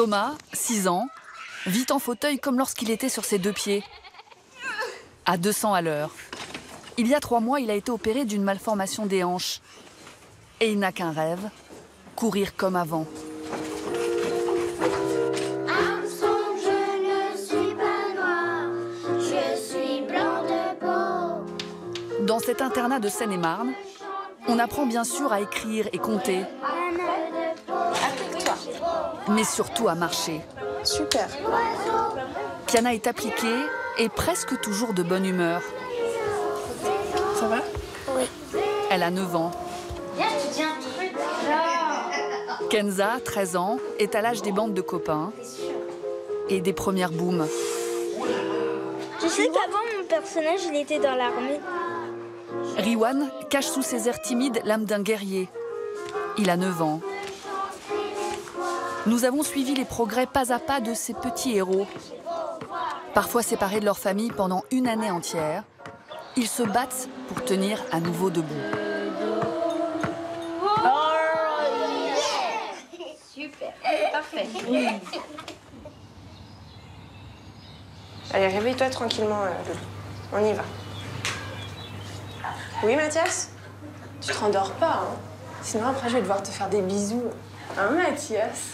Thomas, 6 ans, vit en fauteuil comme lorsqu'il était sur ses 2 pieds, à 200 à l'heure. Il y a 3 mois, il a été opéré d'une malformation des hanches. Et il n'a qu'un rêve, courir comme avant. Armstrong, je ne suis pas noir, je suis blanc de peau. Dans cet internat de Seine-et-Marne, on apprend bien sûr à écrire et compter, mais surtout à marcher. Super. Kiana est appliquée et presque toujours de bonne humeur. Ça va? Oui. Elle a 9 ans. Kenza, 13 ans, est à l'âge des bandes de copains et des premières booms. Tu sais qu'avant, mon personnage, il était dans l'armée. Riwan cache sous ses airs timides l'âme d'un guerrier. Il a 9 ans. Nous avons suivi les progrès pas à pas de ces petits héros. Parfois séparés de leur famille pendant une année entière, ils se battent pour tenir à nouveau debout. Super, parfait. Allez, réveille-toi tranquillement, Loulou. On y va. Oui, Mathias? Tu te rendors pas, hein? Sinon, après, je vais devoir te faire des bisous. Hein, Mathias?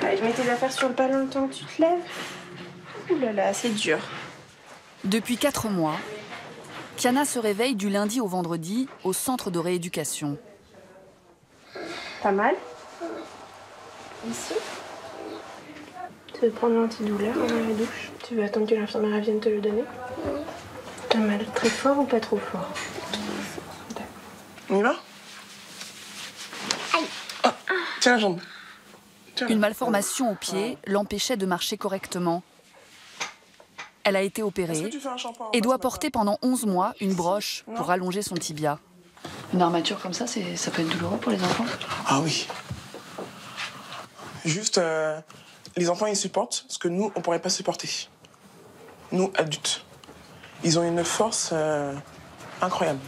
Allez, je mets tes affaires sur le ballon le temps que tu te lèves. Ouh là là, c'est dur. Depuis 4 mois, Kiana se réveille du lundi au vendredi au centre de rééducation. Pas mal? Ici? Tu veux prendre l'antidouleur dans la douche? Tu veux attendre que l'infirmière vienne te le donner? T'as mal très fort ou pas trop fort? On y va? Ah, tiens la jambe. Tiens. Une malformation au pied l'empêchait de marcher correctement. Elle a été opérée et doit porter pendant 11 mois une broche pour allonger son tibia. Une armature comme ça, ça peut être douloureux pour les enfants? Ah oui. Juste, les enfants, ils supportent ce que nous, on pourrait pas supporter. Nous, adultes. Ils ont une force incroyable.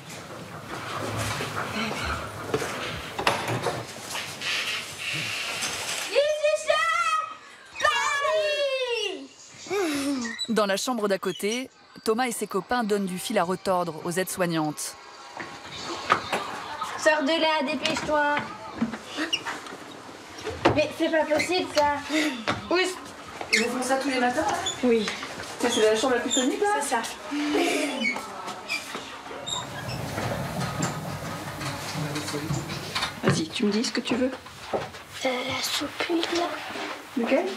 Dans la chambre d'à côté, Thomas et ses copains donnent du fil à retordre aux aides-soignantes. Sors de là, dépêche-toi. Mais c'est pas possible, ça. Oui. Ils font ça tous les matins? Oui. C'est la chambre la plus tonique, là? C'est ça. Vas-y, tu me dis ce que tu veux. La soupule, là. Lequel?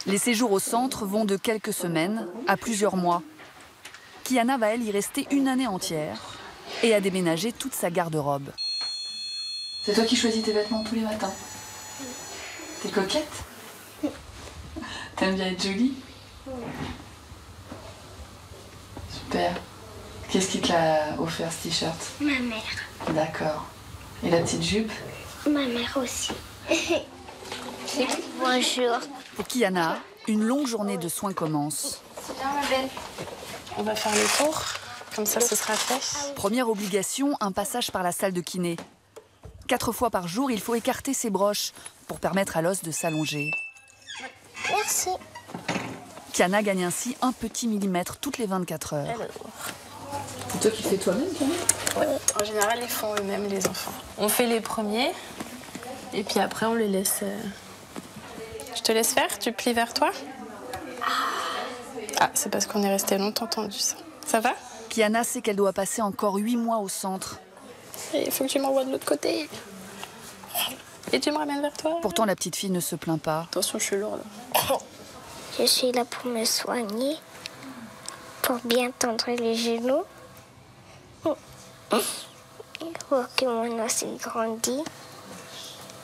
Les séjours au centre vont de quelques semaines à plusieurs mois. Kiana va, elle, y rester une année entière et a déménagé toute sa garde-robe. C'est toi qui choisis tes vêtements tous les matins. T'es coquette? T'aimes bien être jolie? Super. Qu'est-ce qui te l'a offert, ce t-shirt? Ma mère. D'accord. Et la petite jupe? Ma mère aussi. Bonjour. Pour Kiana, une longue journée de soins commence. C'est bien, ma belle. On va faire le tour. Comme ça, ce sera fait. Première obligation, un passage par la salle de kiné. 4 fois par jour, il faut écarter ses broches pour permettre à l'os de s'allonger. Merci. Kiana gagne ainsi un petit millimètre toutes les 24 heures. C'est toi qui le fais toi-même, Camille? Ouais. En général, ils font eux-mêmes, les enfants. On fait les premiers, et puis après, on les laisse... Je te laisse faire? Tu plies vers toi? Ah, c'est parce qu'on est resté longtemps tendu, ça. Ça va? Kiana sait qu'elle doit passer encore 8 mois au centre. Il faut que tu m'envoies de l'autre côté. Et tu me ramènes vers toi? Pourtant, la petite fille ne se plaint pas. Attention, je suis lourde. Je suis là pour me soigner, pour bien tendre les genoux, pour que mon os grandisse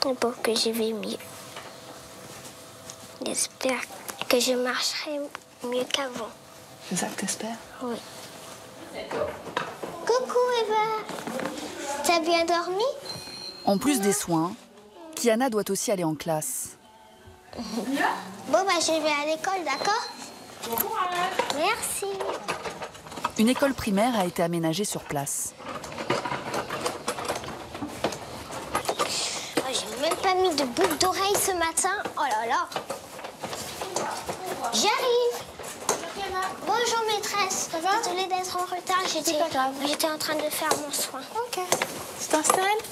et pour que je vais mieux. J'espère que je marcherai mieux qu'avant. C'est ça que t'espères? Oui. Coucou Eva, t'as bien dormi? En plus des soins, Kiana doit aussi aller en classe. Bon, bah je vais à l'école, d'accord? Merci. Une école primaire a été aménagée sur place. Oh, j'ai même pas mis de boucle d'oreille ce matin. Oh là là. J'arrive. Bonjour maîtresse. Ça va? Désolée d'être en retard. J'étais en train de faire mon soin. Ok. Tu t'installes.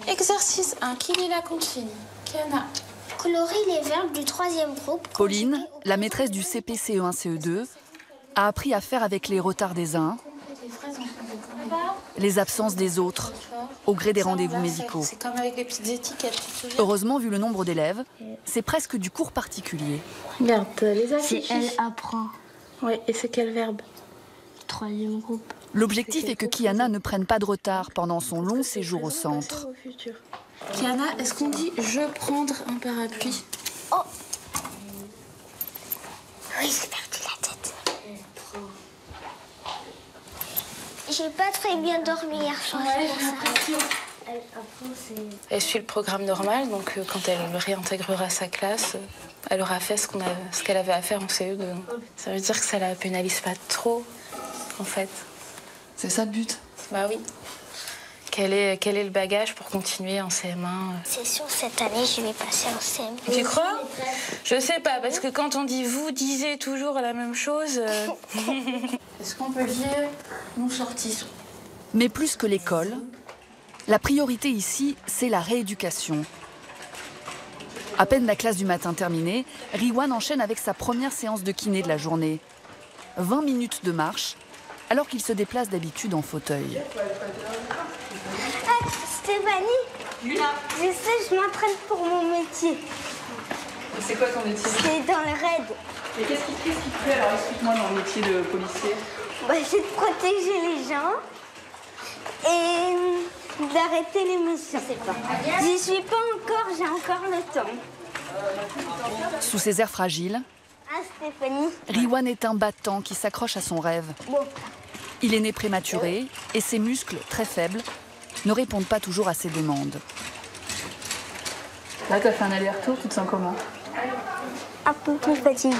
Exercice 1. Qui lit la consigne? Kiana. Colorie les verbes du 3e groupe. Pauline, la maîtresse du CP CE1 CE2, a appris à faire avec les retards des uns, les absences des autres, au gré des rendez-vous médicaux. C'est comme avec les petites étiquettes. Heureusement, vu le nombre d'élèves, c'est presque du cours particulier. Regarde les affiches. C'est elle apprend. Oui, et c'est quel verbe? 3e groupe. L'objectif est que Kiana ne prenne pas de retard pendant son long séjour au centre. Kiana, est-ce qu'on dit « je prendre un parapluie » Oh. Oui, j'ai perdu la tête. J'ai pas très bien dormi hier soir. Elle suit le programme normal, donc quand elle réintégrera sa classe, elle aura fait ce qu'elle avait à faire en CE2. Ça veut dire que ça la pénalise pas trop, en fait. C'est ça le but? Bah oui. Quel est le bagage pour continuer en CM1? C'est sûr, cette année, je vais passer en CM2. Tu crois? Je sais pas, parce que quand on dit « vous disiez toujours la même chose », est-ce qu'on peut dire « nous sortissons » ? Mais plus que l'école, la priorité ici, c'est la rééducation. À peine la classe du matin terminée, Riwan enchaîne avec sa première séance de kiné de la journée. 20 minutes de marche, alors qu'il se déplace d'habitude en fauteuil. Ah, Stéphanie, je sais, je m'entraîne pour mon métier. C'est quoi ton métier? C'est dans le raid. Et qu'est-ce qui te fait alors? Explique-moi dans le métier de policier. Bah, c'est de protéger les gens et d'arrêter les méchants. J'y suis pas encore, j'ai encore le temps. Sous ses airs fragiles, Ah, Stéphanie. Riwan est un battant qui s'accroche à son rêve. Bon. Il est né prématuré et ses muscles, très faibles, ne répondent pas toujours à ses demandes. Là, tu as fait un aller-retour, tu te sens comment? Un peu plus fatiguée.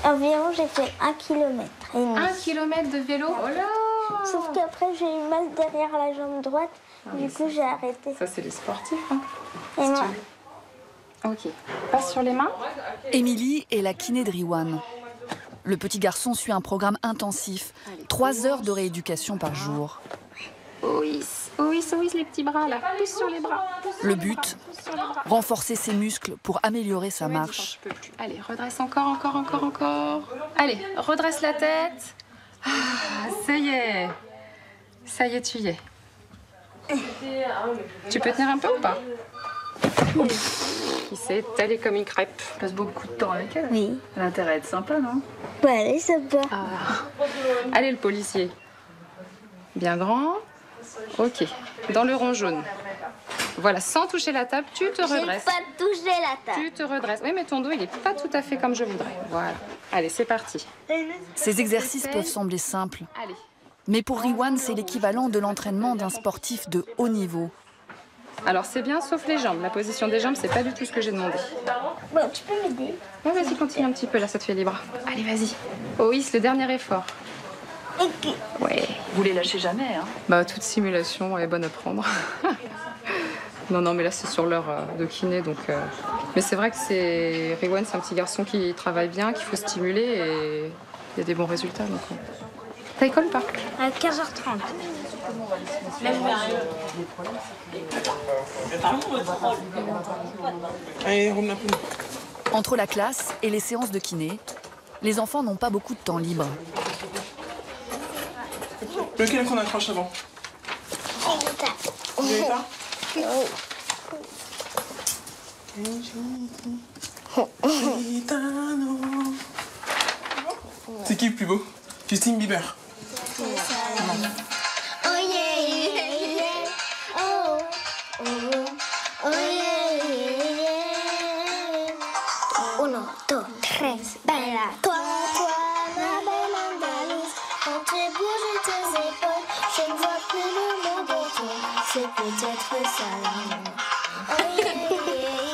Environ, j'ai fait 1 km. 1 kilomètre de vélo? Oh là! Sauf qu'après, j'ai eu mal derrière la jambe droite. Du coup, j'ai arrêté. Ça, c'est les sportifs, hein? Et moi, Ok. Passe sur les mains. Émilie est la kiné de Riwan. Le petit garçon suit un programme intensif, 3 heures de rééducation par jour. Oui, les petits bras, là. Pousse sur les bras. Le but, renforcer ses muscles pour améliorer sa marche. Je peux plus. Allez, redresse encore. Allez, redresse la tête. Ah, ça y est. Ça y est, tu y es. Tu peux tenir un peu ou pas? Il s'est étalé comme une crêpe. Tu passes beaucoup de temps avec elle? oui. Elle a intérêt à être sympa, non? Bah, allez, ça va. Allez, le policier. Bien grand. Ok. Dans le rond jaune. Voilà, sans toucher la table, tu te J'ai redresses. pas touché la table. Tu te redresses. Oui, mais ton dos, il n'est pas tout à fait comme je voudrais. Voilà. Allez, c'est parti. Ces exercices peuvent sembler simples, Allez. mais pour Riwan, c'est l'équivalent de l'entraînement d'un sportif de haut niveau. Alors, c'est bien, sauf les jambes. La position des jambes, c'est pas du tout ce que j'ai demandé. Bon, tu peux m'aider? Ouais, vas-y, continue un petit peu, là, ça te fait les bras. Allez, vas-y. Oh oui, c'est le dernier effort. Ok. Ouais. Vous les lâchez jamais, hein? Bah, toute simulation est bonne à prendre. Non, mais là, c'est sur l'heure de kiné, donc... Mais c'est vrai que Riwan, c'est un petit garçon qui travaille bien, qu'il faut stimuler, et il y a des bons résultats, donc... T'as école ou pas? À 15h30. Allez, Rome la poule. Entre la classe et les séances de kiné, les enfants n'ont pas beaucoup de temps libre. Lequel qu'on accroche avant? Vita? C'est qui le plus beau? Justin Bieber. Oh yeah, yeah, yeah. Oh, oh, oh yeah, yeah, yeah. Uno, dos, tres, baila. Toi, ma belle Andalouse, quand tu bouges tes épaules, je ne vois plus le monde autour. C'est peut-être ça l'amour. Oh yeah, yeah,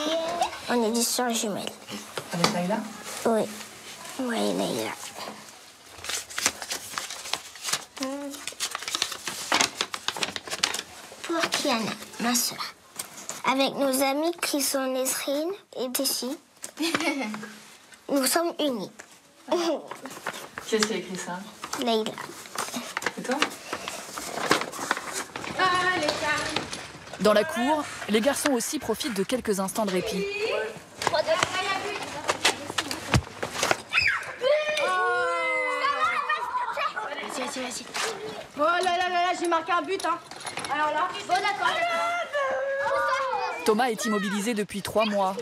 yeah. On est des sœurs jumelles. Avec Laïla? Oui. Oui, Leïla. Pour Kiana, ma soeur. Avec nos amis qui sont Nesrine et Tessie, nous sommes unis. Qui est-ce qui a écrit ça? Leïla. C'est toi? Dans la cour, les garçons aussi profitent de quelques instants de répit. Vas-y. Oh là là là là, j'ai marqué un but, hein. Alors là, bon d'accord. Thomas est immobilisé depuis 3 mois.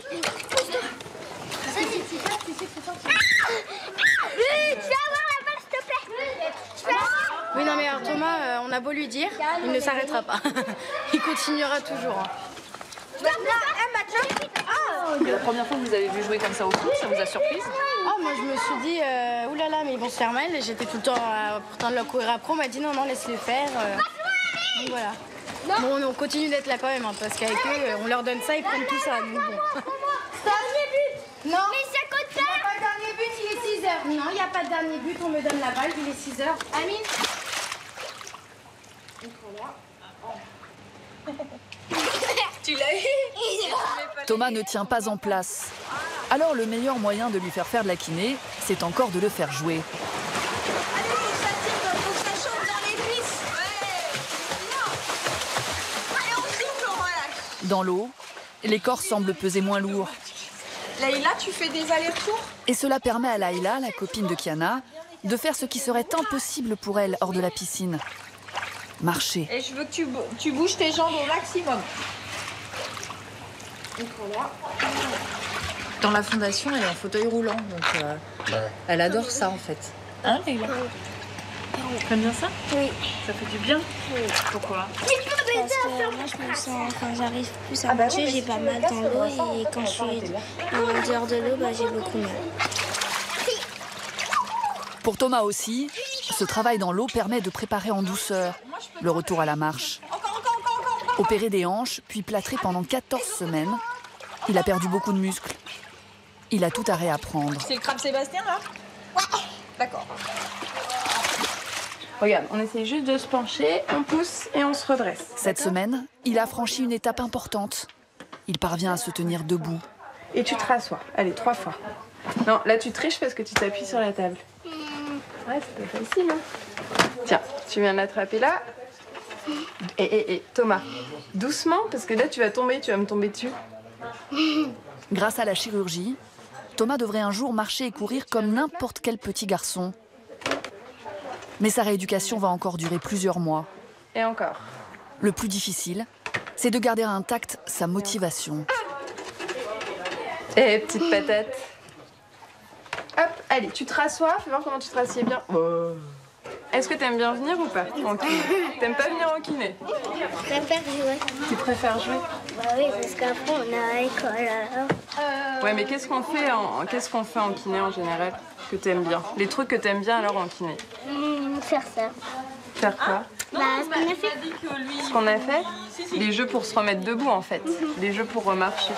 Oui, non mais alors Thomas, on a beau lui dire, il ne s'arrêtera pas. Il continuera toujours. Hein. La première fois que vous avez vu jouer comme ça au foot, ça vous a surprise? Oh, moi je me suis dit, oulala, mais ils vont se faire mal. Et j'étais tout le temps en train de leur courir après. On m'a dit non, laisse-les faire. Donc voilà. Bon, on continue d'être là quand même, hein, parce qu'avec eux, on leur donne ça, ils prennent tout ça. Donc, bon. Dernier but. Non. Mais ça compte pas. Il n'y a pas de dernier but, il est 6 heures. Non, il n'y a pas de dernier but, on me donne la balle, il est 6 heures. Amine. Tu l'as eu? Thomas ne tient pas en place. Alors le meilleur moyen de lui faire faire de la kiné, c'est encore de le faire jouer. Dans l'eau, les corps semblent peser moins lourd. Leïla, tu fais des allers-retours? Et cela permet à Laïla, la copine de Kiana, de faire ce qui serait impossible pour elle hors de la piscine. Marcher. Et je veux que tu bouges tes jambes au maximum. Dans la fondation, elle est en fauteuil roulant, donc elle adore ça en fait. Hein, Leïla? T'aimes bien ça? Oui. Ça fait du bien? Oui. Pourquoi? Parce que moi, je me sens, quand j'arrive plus à marcher, j'ai pas mal dans l'eau. Et quand je suis en dehors de l'eau, j'ai beaucoup mal. Pour Thomas aussi, ce travail dans l'eau permet de préparer en douceur le retour à la marche. Opéré des hanches, puis plâtré pendant 14 semaines, il a perdu beaucoup de muscles. Il a tout à réapprendre. C'est le crabe Sébastien, là? Ouais. D'accord. Regarde, on essaye juste de se pencher, on pousse et on se redresse. Cette semaine, il a franchi une étape importante. Il parvient à se tenir debout. Et tu te rassois. Allez, 3 fois. Non, là tu triches parce que tu t'appuies sur la table. Ouais, c'est pas facile, hein. Tiens, tu viens de l'attraper là. Et Thomas, doucement, parce que là tu vas tomber, tu vas me tomber dessus. Grâce à la chirurgie, Thomas devrait un jour marcher et courir comme n'importe quel petit garçon. Mais sa rééducation va encore durer plusieurs mois. Et encore. Le plus difficile, c'est de garder intacte sa motivation. Et petite patate. Hop, allez, tu te rassois, fais voir comment tu te rassieds bien. Oh. Est-ce que t'aimes bien venir ou pas en kiné? T'aimes pas venir en kiné? Je préfère jouer. Tu préfères jouer? Bah oui, parce qu'après, on est à l'école. Ouais, mais qu'est-ce qu'on fait en kiné en général que t'aimes bien? Les trucs que t'aimes bien alors en kiné? Faire ça. Faire quoi? Bah, ce qu'on a fait. Ce qu'on a fait? Les jeux pour se remettre debout en fait. Les jeux pour remarcher.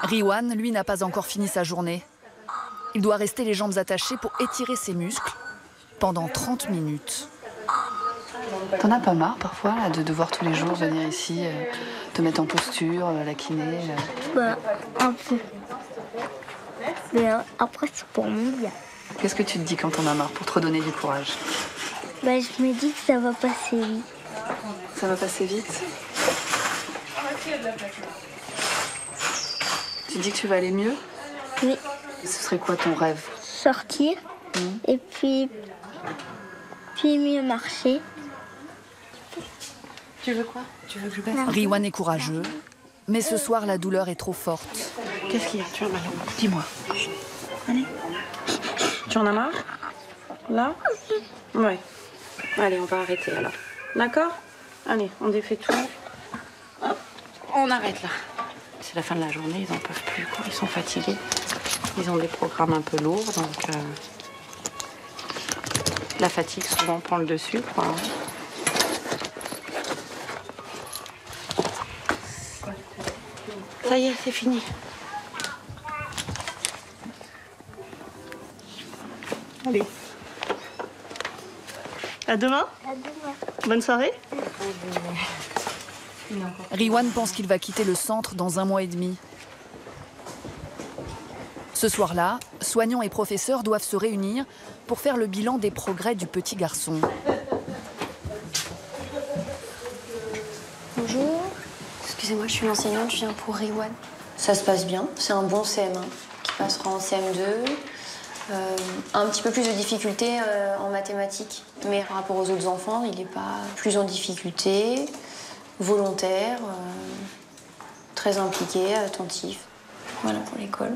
Riwan, lui, n'a pas encore fini sa journée. Il doit rester les jambes attachées pour étirer ses muscles pendant 30 minutes. T'en as pas marre parfois là, de devoir tous les jours venir ici, te mettre en posture, la kiné Bah, un peu. Mais après, c'est pour mon bien. Qu'est-ce que tu te dis quand t'en as marre pour te redonner du courage? Bah, je me dis que ça va passer vite. Ça va passer vite? Tu dis que tu vas aller mieux? Oui. Ce serait quoi ton rêve? Sortir et puis mieux marcher. Tu veux quoi? Tu veux que je baisse? Riwan est courageux, mais ce soir, la douleur est trop forte. Qu'est-ce qu'il y a? Tu as mal au bras? Dis-moi. Allez. Tu en as marre? Là? Ouais. Allez, on va arrêter alors. D'accord? Allez, on défait tout. Hop. On arrête là. C'est la fin de la journée, ils n'en peuvent plus, quoi. Ils sont fatigués. Ils ont des programmes un peu lourds, donc la fatigue souvent prend le dessus, quoi. Ça y est, c'est fini. Allez. À demain. À demain. Bonne soirée. Riwan pense qu'il va quitter le centre dans 1 mois et demi. Ce soir-là, soignants et professeurs doivent se réunir pour faire le bilan des progrès du petit garçon. Bonjour. Excusez-moi, je suis l'enseignante, je viens pour Riwan. Ça se passe bien, c'est un bon CM1 qui passera en CM2. Un petit peu plus de difficultés en mathématiques. Mais par rapport aux autres enfants, il n'est pas plus en difficulté, volontaire, très impliqué, attentif. Voilà pour l'école.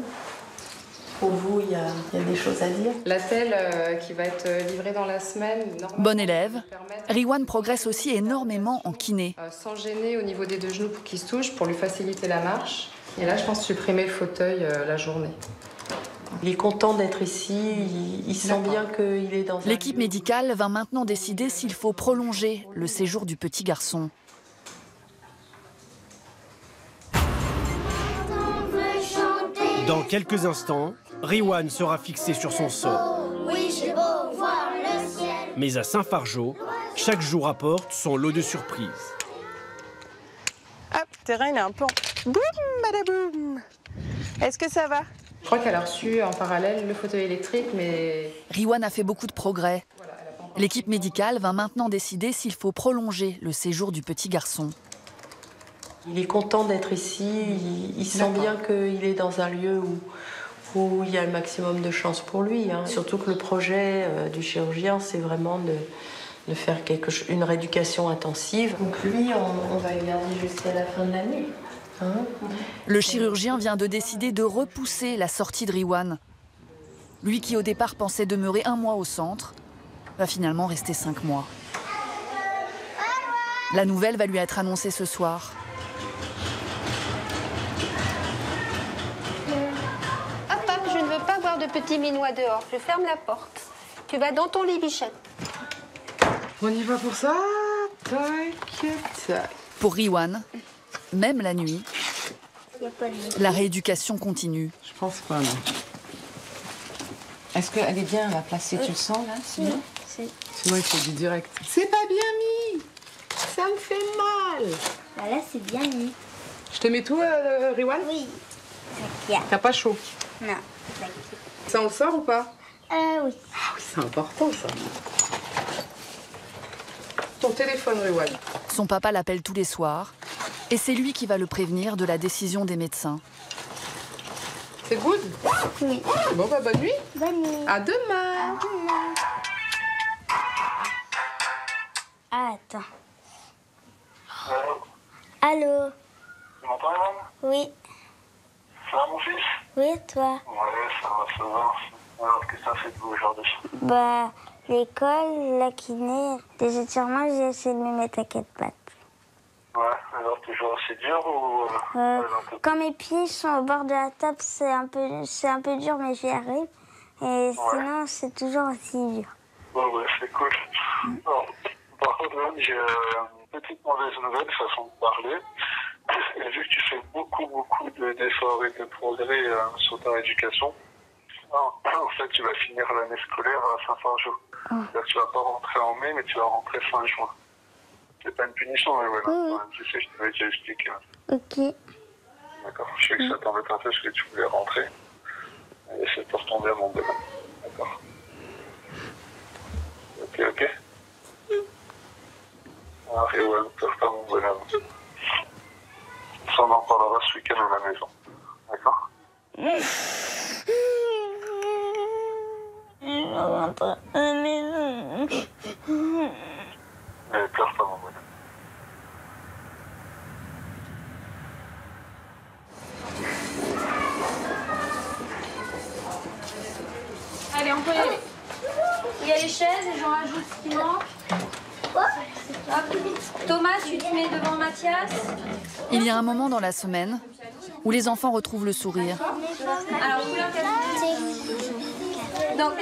Pour vous, il y a des choses à dire. L'attel qui va être livré dans la semaine. Bon élève, Riwan progresse aussi énormément en kiné. Sans gêner au niveau des 2 genoux pour qu'il se touche, pour lui faciliter la marche. Et là, je pense supprimer le fauteuil la journée. Il est content d'être ici, il sent bien qu'il est dans... L'équipe médicale va maintenant décider s'il faut prolonger le séjour du petit garçon. Dans quelques instants, Riwan sera fixé sur son sort. Oui, j'ai beau voir le ciel. Mais à Saint-Fargeau, chaque jour apporte son lot de surprises. Hop, le terrain, il est un peu en... Boum, badaboum. Est-ce que ça va? Je crois qu'elle a reçu en parallèle le fauteuil électrique, mais... Riwan a fait beaucoup de progrès. L'équipe médicale va maintenant décider s'il faut prolonger le séjour du petit garçon. Il est content d'être ici, il sent bien qu'il est dans un lieu où il y a le maximum de chance pour lui. Hein. Surtout que le projet du chirurgien, c'est vraiment de faire une rééducation intensive. Donc lui, on va le garder jusqu'à la fin de l'année. Hein. Le chirurgien vient de décider de repousser la sortie de Riwan. Lui qui au départ pensait demeurer 1 mois au centre, va finalement rester 5 mois. La nouvelle va lui être annoncée ce soir. Hop, hop, je ne veux pas voir de petits minois dehors. Je ferme la porte. Tu vas dans ton lit, Bichette. On y va pour ça. T'inquiète. Pour Riwan, même la nuit, la rééducation continue. Je pense pas, non. Est-ce qu'elle est bien à la place, si tu le sens, là, sinon? Sinon, il faut du direct. C'est pas bien mis. Ça me fait mal. Bah là, c'est bien mis. Je te mets tout, Riwan? Oui. T'as pas chaud? Non. Ça, on le sort ou pas? Oui. Ah oui, c'est important, ça. Ton téléphone, Riwan. Son papa l'appelle tous les soirs et c'est lui qui va le prévenir de la décision des médecins. C'est good? Oui. Bon, bah, bonne nuit. Bonne nuit. À demain. Ah, attends. Allô? Tu m'entends, Evan? Oui. Ça va, mon fils? Oui, toi? Ouais, ça va. Alors, qu'est-ce que ça fait de vous aujourd'hui? Bah, l'école, la kiné, des étirements, j'ai essayé de me mettre à 4 pattes. Ouais, alors toujours assez dur ou... Quand mes pieds sont au bord de la table, c'est un peu dur, mais j'y arrive. Et sinon, c'est toujours aussi dur. Ouais, c'est cool. Alors, par contre, même, j'ai une petite mauvaise nouvelle, façon de parler. Et vu que tu fais beaucoup d'efforts et de progrès sur ta éducation, en fait, tu vas finir l'année scolaire à Saint-Fargeau. Là, tu vas pas rentrer en mai, mais tu vas rentrer fin juin. C'est pas une punition, mais voilà. Tu sais, je t'avais déjà expliqué. Ok. D'accord. Je sais que ça t'embête un peu parce que tu voulais rentrer. Et c'est pour tomber à mon domaine. D'accord. Ok. Allez, ouais, ne pleure pas mon bonhomme. Ça, on en parlera ce week-end à la maison. D'accord? Je rentre à la maison. Mais pleure pas mon bonhomme. Allez, on peut y aller. Il y a les chaises et j'en rajoute ce qui manque. Hop. Thomas, tu te mets devant Mathias. Il y a un moment dans la semaine où les enfants retrouvent le sourire. Alors, couleur donc,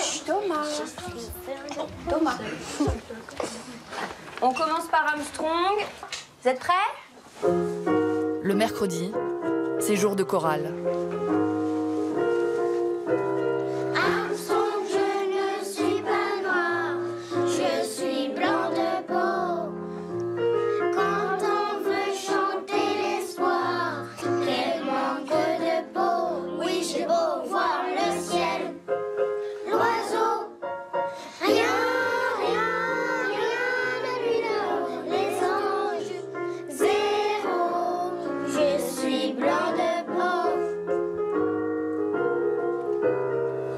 Thomas. On commence par Armstrong. Vous êtes prêts? Le mercredi, c'est jour de chorale. Armstrong, je ne suis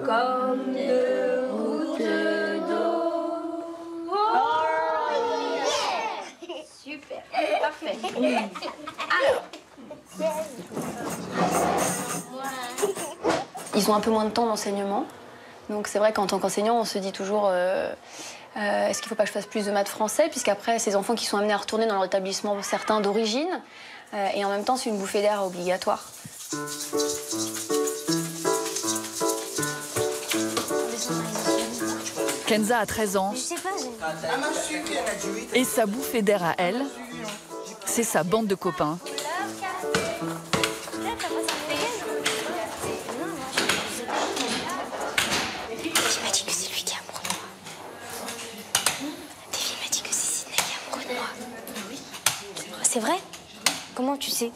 comme deux gouttes d'eau. Super, parfait. Ils ont un peu moins de temps d'enseignement. Donc c'est vrai qu'en tant qu'enseignant, on se dit toujours est-ce qu'il ne faut pas que je fasse plus de maths français, puisqu'après, ces enfants qui sont amenés à retourner dans leur établissement, certains d'origine, et en même temps, c'est une bouffée d'air obligatoire. Kenza a 13 ans. Et sa bouffée d'air à elle, c'est sa bande de copains. Davy m'a dit que c'est lui qui est amoureux de moi. Davy m'a dit que c'est Sydney qui est amoureux de moi. C'est vrai? Comment tu sais?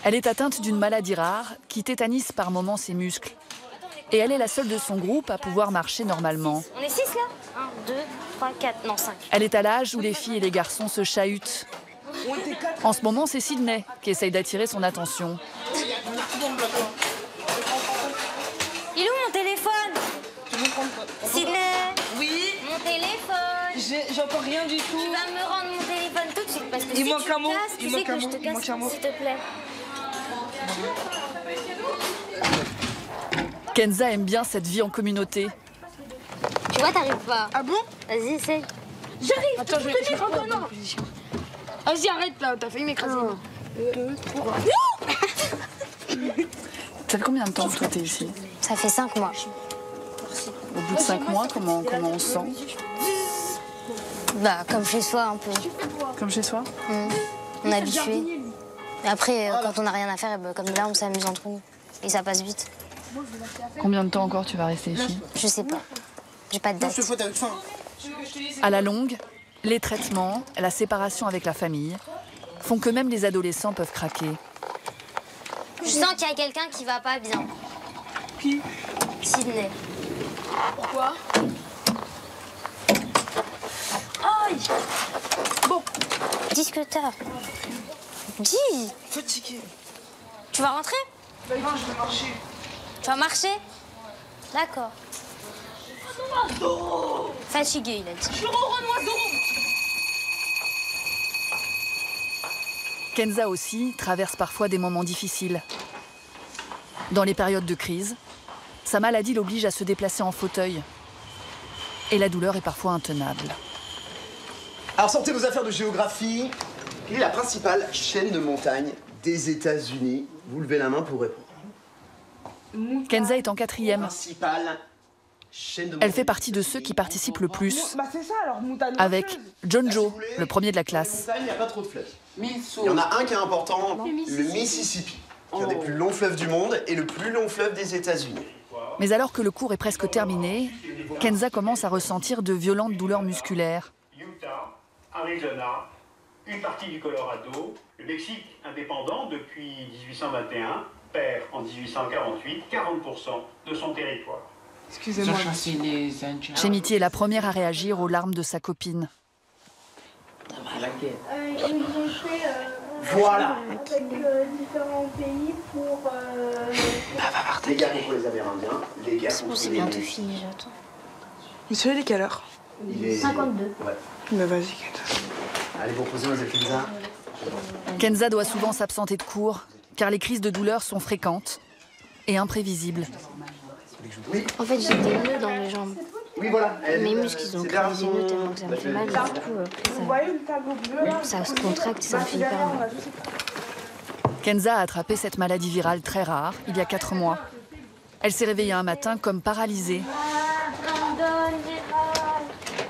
Elle est atteinte d'une maladie rare qui tétanise par moments ses muscles. Et elle est la seule de son groupe à pouvoir marcher normalement. On est 6 là? 1, 2, 3, 4, non 5. Elle est à l'âge où les filles et les garçons se chahutent. En ce moment, c'est Sydney qui essaye d'attirer son attention. Il est où mon téléphone? Sydney? Oui? Mon téléphone? J'entends rien du tout. Tu vas me rendre mon téléphone tout de suite parce que Il si manque tu un mot. me casses, tu sais que je te casse, s'il te plaît. Kenza aime bien cette vie en communauté. Tu vois, t'arrives pas. Ah bon? Vas-y, essaye. J'arrive. Attends, je vais prendre non. Vas-y, arrête là, t'as failli m'écraser. 2, 3. Ça fait combien de temps que toi t'es ici? Ça fait 5 mois. Au bout de 5 mois, comment on se sent? Bah, comme chez soi un peu. Comme chez soi? On est habitué. Et après, quand on n'a rien à faire, comme là, on s'amuse entre nous. Et ça passe vite. Combien de temps encore tu vas rester ici? Je sais pas. J'ai pas de date. À la longue, les traitements, la séparation avec la famille font que même les adolescents peuvent craquer. Je sens qu'il y a quelqu'un qui va pas bien. Qui? Sydney. Pourquoi? Aïe! Bon. Dis ce que t'as. Dis! Fatigué. Tu vas rentrer? Non, je vais marcher. Tu vas marcher? D'accord. Fatigué, il a dit. Je rentre un oiseau! Kenza aussi traverse parfois des moments difficiles. Dans les périodes de crise, sa maladie l'oblige à se déplacer en fauteuil. Et la douleur est parfois intenable. Alors sortez vos affaires de géographie. Quelle est la principale chaîne de montagne des États-Unis? Vous levez la main pour répondre. Kenza est en 4e. Principale chaîne de Elle fait partie de ceux qui participent le plus. Bah c'est ça alors, montagne. Avec John Joe, le premier de la classe. Il n'y a pas trop de fleuves. Il y en a un qui est important, le Mississippi, qui est un des plus longs fleuves du monde et le plus long fleuve des États-Unis. Mais alors que le cours est presque terminé, Kenza commence à ressentir de violentes douleurs musculaires. Utah, Arizona, une partie du Colorado, le Mexique indépendant depuis 1821 perd en 1848 40% de son territoire. Excusez-moi. Chémiti est la première à réagir aux larmes de sa copine. Voilà. Avec différents pays pour... Les gars contre les Amérindiens, les gars contre C'est les... bientôt fini, j'attends. Monsieur, il est quelle heure? Il est... 52. Ouais. Bah vas-y, Allez, vous reposez, mademoiselle Kenza. Kenza doit souvent s'absenter de cours, car les crises de douleur sont fréquentes et imprévisibles. Oui. En fait, j'ai des nœuds dans les jambes. Oui, voilà. Mes muscles, ils ont créé des nœuds tellement que ça me fait mal. Du coup, Vous voyez le tableau bleu là? ça se contracte et ça me fait hyper mal. Kenza a attrapé cette maladie virale très rare il y a 4 mois. Elle s'est réveillée un matin comme paralysée.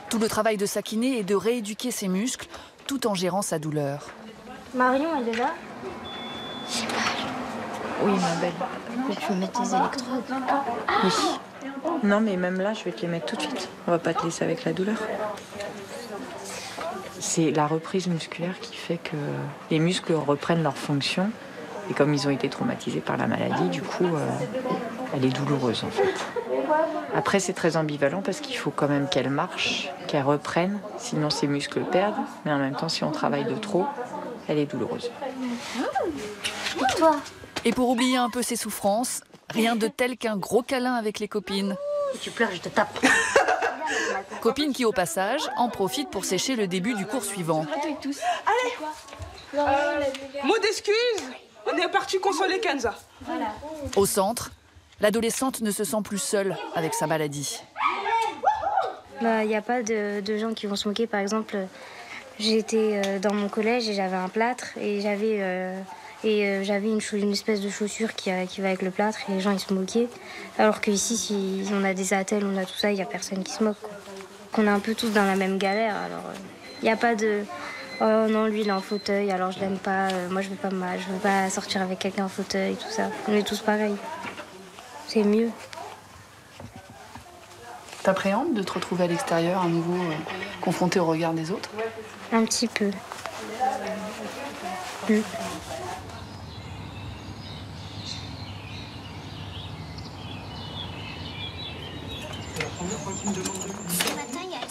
Tout le travail de sa kiné est de rééduquer ses muscles tout en gérant sa douleur. Marion, elle est là? Oui, ma belle. Mais tu me mets tes électrodes. Oui. Non, mais même là, je vais te les mettre tout de suite. On va pas te laisser avec la douleur. C'est la reprise musculaire qui fait que les muscles reprennent leur fonction. Et comme ils ont été traumatisés par la maladie, du coup, elle est douloureuse en fait. Après, c'est très ambivalent parce qu'il faut quand même qu'elle marche, qu'elle reprenne, sinon ses muscles perdent. Mais en même temps, si on travaille de trop, elle est douloureuse. Et pour oublier un peu ses souffrances, Rien de tel qu'un gros câlin avec les copines. Tu pleures, je te tape. Copines qui, au passage, en profitent pour sécher le début du cours suivant. Allez, mot d'excuse. On est parti consoler Kenza. Au centre, l'adolescente ne se sent plus seule avec sa maladie. Il n'y a pas de gens qui vont se moquer. Par exemple, j'étais dans mon collège et j'avais un plâtre et j'avais une espèce de chaussure qui va avec le plâtre et les gens ils se moquaient. Alors qu'ici, si on a des attelles, on a tout ça, il n'y a personne qui se moque. On est un peu tous dans la même galère. Alors il n'y a pas de oh non, lui il est en fauteuil, alors je l'aime pas. Moi je veux pas sortir avec quelqu'un en fauteuil, tout ça. On est tous pareils. C'est mieux. T'appréhendes de te retrouver à l'extérieur, à nouveau confronté au regard des autres? Un petit peu.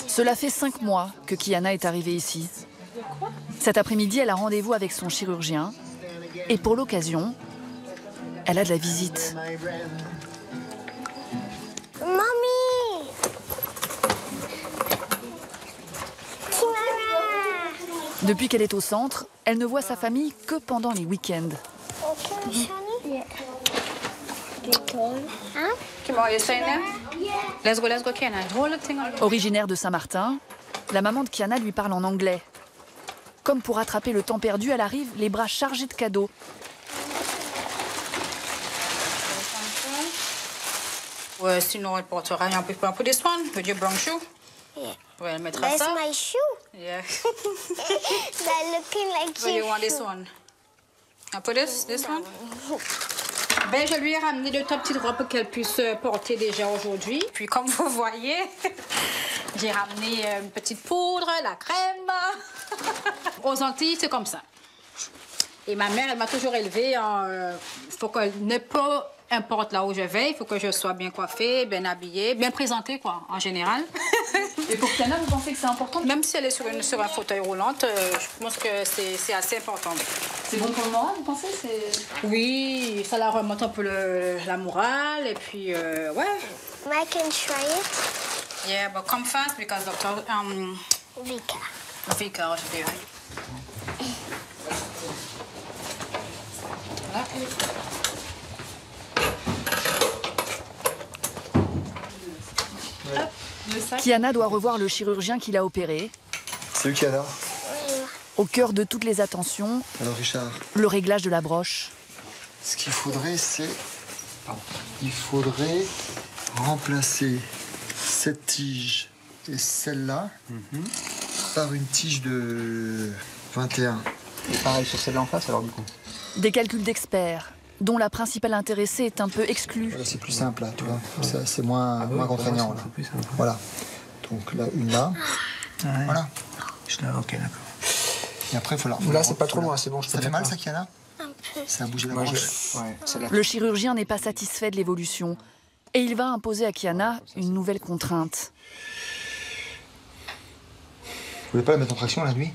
Cela fait 5 mois que Kiana est arrivée ici. Cet après-midi, elle a rendez-vous avec son chirurgien. Et pour l'occasion, elle a de la visite. Mommy! Depuis qu'elle est au centre, elle ne voit sa famille que pendant les week-ends. Originaire de Saint-Martin, la maman de Kiana lui parle en anglais. Comme pour rattraper le temps perdu, elle arrive les bras chargés de cadeaux. Ouais, sinon elle portera rien plus pour this one. With your brown shoe. Yeah. Ouais, elle mettra That's ça. my shoe. Yeah. They're looking like So you want this one? I put this one? Ben, je lui ai ramené 2-3 petites robes qu'elle puisse porter déjà aujourd'hui. Puis comme vous voyez, j'ai ramené une petite poudre, la crème. Aux Antilles, c'est comme ça. Et ma mère, elle m'a toujours élevée en... faut que pas importe là où je vais, il faut que je sois bien coiffée, bien habillée, bien présentée, quoi, en général. Et pour Kiana, vous pensez que c'est important? Même si elle est sur un fauteuil roulant, je pense que c'est assez important. C'est bon pour le moral, vous pensez? Oui, ça la remonte un peu la morale, et puis, ouais. I can try it. Yeah, but come fast because Dr. Vika. Vika, je dirais. Voilà. Kiana doit revoir le chirurgien qui l'a opéré. Salut Kiana. Au cœur de toutes les attentions, Alors Richard, le réglage de la broche. ce qu'il faudrait, c'est... Il faudrait remplacer cette tige et celle-là par une tige de 21. Et pareil sur celle-là en face, alors du coup. Des calculs d'experts, dont la principale intéressée est un peu exclue. Voilà, c'est plus simple, là, tu vois. C'est moins contraignant, là. Voilà. Donc là, une là. Ouais. Voilà. Ok, d'accord. Et après, il faut la... Là, c'est pas trop loin, c'est bon. Ça fait mal, ça, Kiana? Ça a bougé la branche. Le chirurgien n'est pas satisfait de l'évolution et il va imposer à Kiana une nouvelle contrainte. Vous voulez pas la mettre en traction la nuit?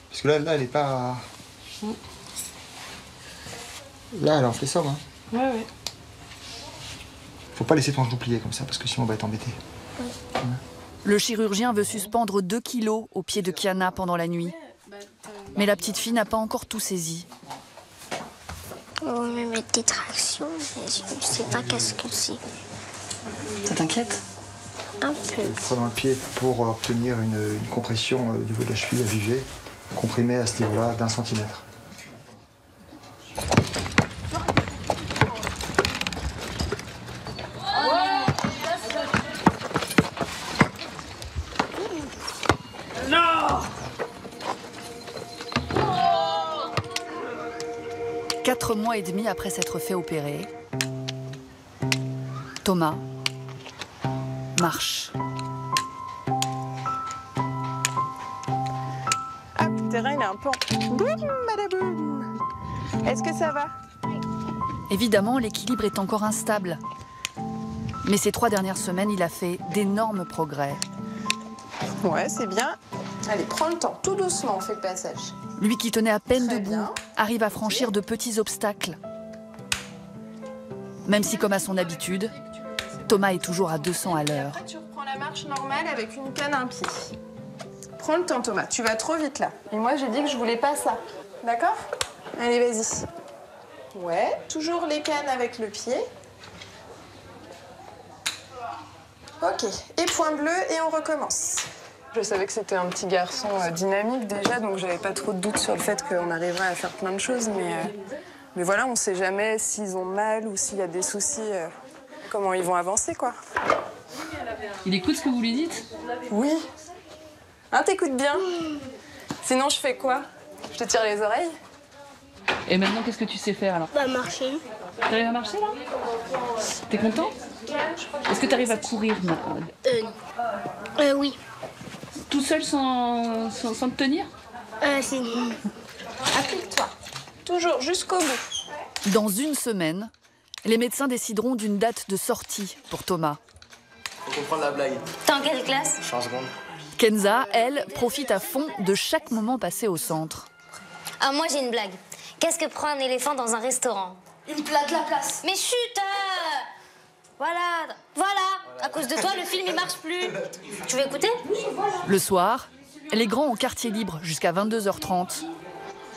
Parce que là, elle est pas... Là, elle en fait somme, hein. Ouais. Faut pas laisser ton genou plié comme ça, parce que sinon on va être embêté. Le chirurgien veut suspendre 2 kilos au pied de Kiana pendant la nuit. Mais la petite fille n'a pas encore tout saisi. On va me mettre des tractions, mais je ne sais pas qu'est-ce que c'est. Ça t'inquiète? Un peu. Il faut dans le pied pour obtenir une compression au niveau de la cheville à viger, comprimée à ce niveau-là d'1 centimètre. Non! 4 mois et demi après s'être fait opérer, Thomas marche. Ah, le terrain, il est un peu en... Boum, badaboum. Est-ce que ça va? Évidemment, l'équilibre est encore instable. Mais ces 3 dernières semaines, il a fait d'énormes progrès. Ouais, c'est bien. Allez, prends le temps. Tout doucement, on fait le passage. Lui qui tenait à peine Très debout, bien. arrive à franchir de petits obstacles. Même si, comme à son habitude, Thomas est toujours à 200 à l'heure. Tu reprends la marche normale avec une canne à un pied. Prends le temps, Thomas. Tu vas trop vite, là. Et moi, j'ai dit que je voulais pas ça. D'accord? Allez, vas-y. Ouais, toujours les cannes avec le pied. Ok, et point bleu, et on recommence. Je savais que c'était un petit garçon dynamique déjà, donc j'avais pas trop de doute sur le fait qu'on arriverait à faire plein de choses, mais voilà, on sait jamais s'ils ont mal ou s'il y a des soucis, comment ils vont avancer, quoi. Il écoute ce que vous lui dites? Oui. Hein, t'écoutes bien? Sinon, je fais quoi? Je te tire les oreilles? Et maintenant, qu'est-ce que tu sais faire alors? Bah, marcher. T'arrives à marcher là? T'es content? Est-ce que t'arrives à courir? Oui. Tout seul sans te tenir? Si. Applique-toi. Toujours, jusqu'au bout. Dans une semaine, les médecins décideront d'une date de sortie pour Thomas. Faut comprendre la blague. T'es en quelle classe? Je suis en seconde. Kenza, elle, profite à fond de chaque moment passé au centre. Ah, moi j'ai une blague. Qu'est-ce que prend un éléphant dans un restaurant? Une plaque la place. Mais chut! Voilà. À cause de toi, le film il marche plus. Tu veux écouter? Le soir, les grands ont quartier libre jusqu'à 22h30.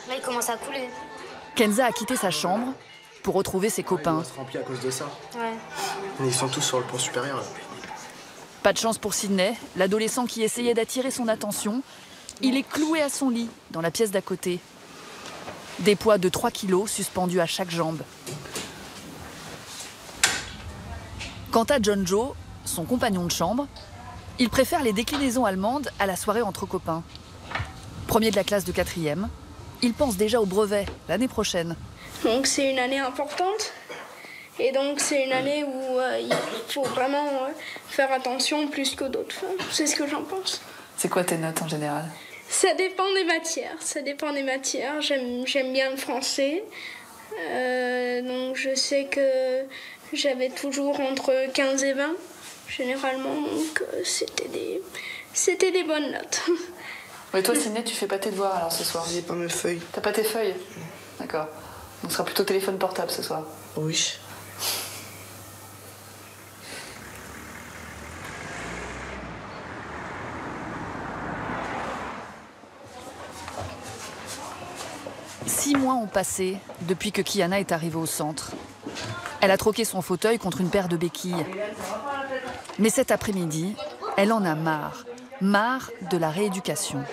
Là, il commence à couler. Kenza a quitté sa chambre pour retrouver ses copains. On se remplit à cause de ça. Ouais. Mais ils sont tous sur le pont supérieur. Là. Pas de chance pour Sydney, l'adolescent qui essayait d'attirer son attention. Il est cloué à son lit, dans la pièce d'à côté. Des poids de 3 kilos suspendus à chaque jambe. Quant à John Joe, son compagnon de chambre, il préfère les déclinaisons allemandes à la soirée entre copains. Premier de la classe de 4e, il pense déjà au brevet l'année prochaine. Donc c'est une année importante. Et donc c'est une année où il faut vraiment faire attention plus que d'autres. C'est ce que j'en pense. C'est quoi tes notes en général? Ça dépend des matières. J'aime bien le français. Donc je sais que j'avais toujours entre 15 et 20, généralement. Donc c'était des bonnes notes. Et toi, Sydney, tu fais pas tes devoirs alors ce soir? J'ai pas mes feuilles. T'as pas tes feuilles? D'accord. Donc ce sera plutôt téléphone portable ce soir? Oui. Six mois ont passé depuis que Kiana est arrivée au centre. Elle a troqué son fauteuil contre une paire de béquilles. Mais cet après-midi, elle en a marre. Marre de la rééducation.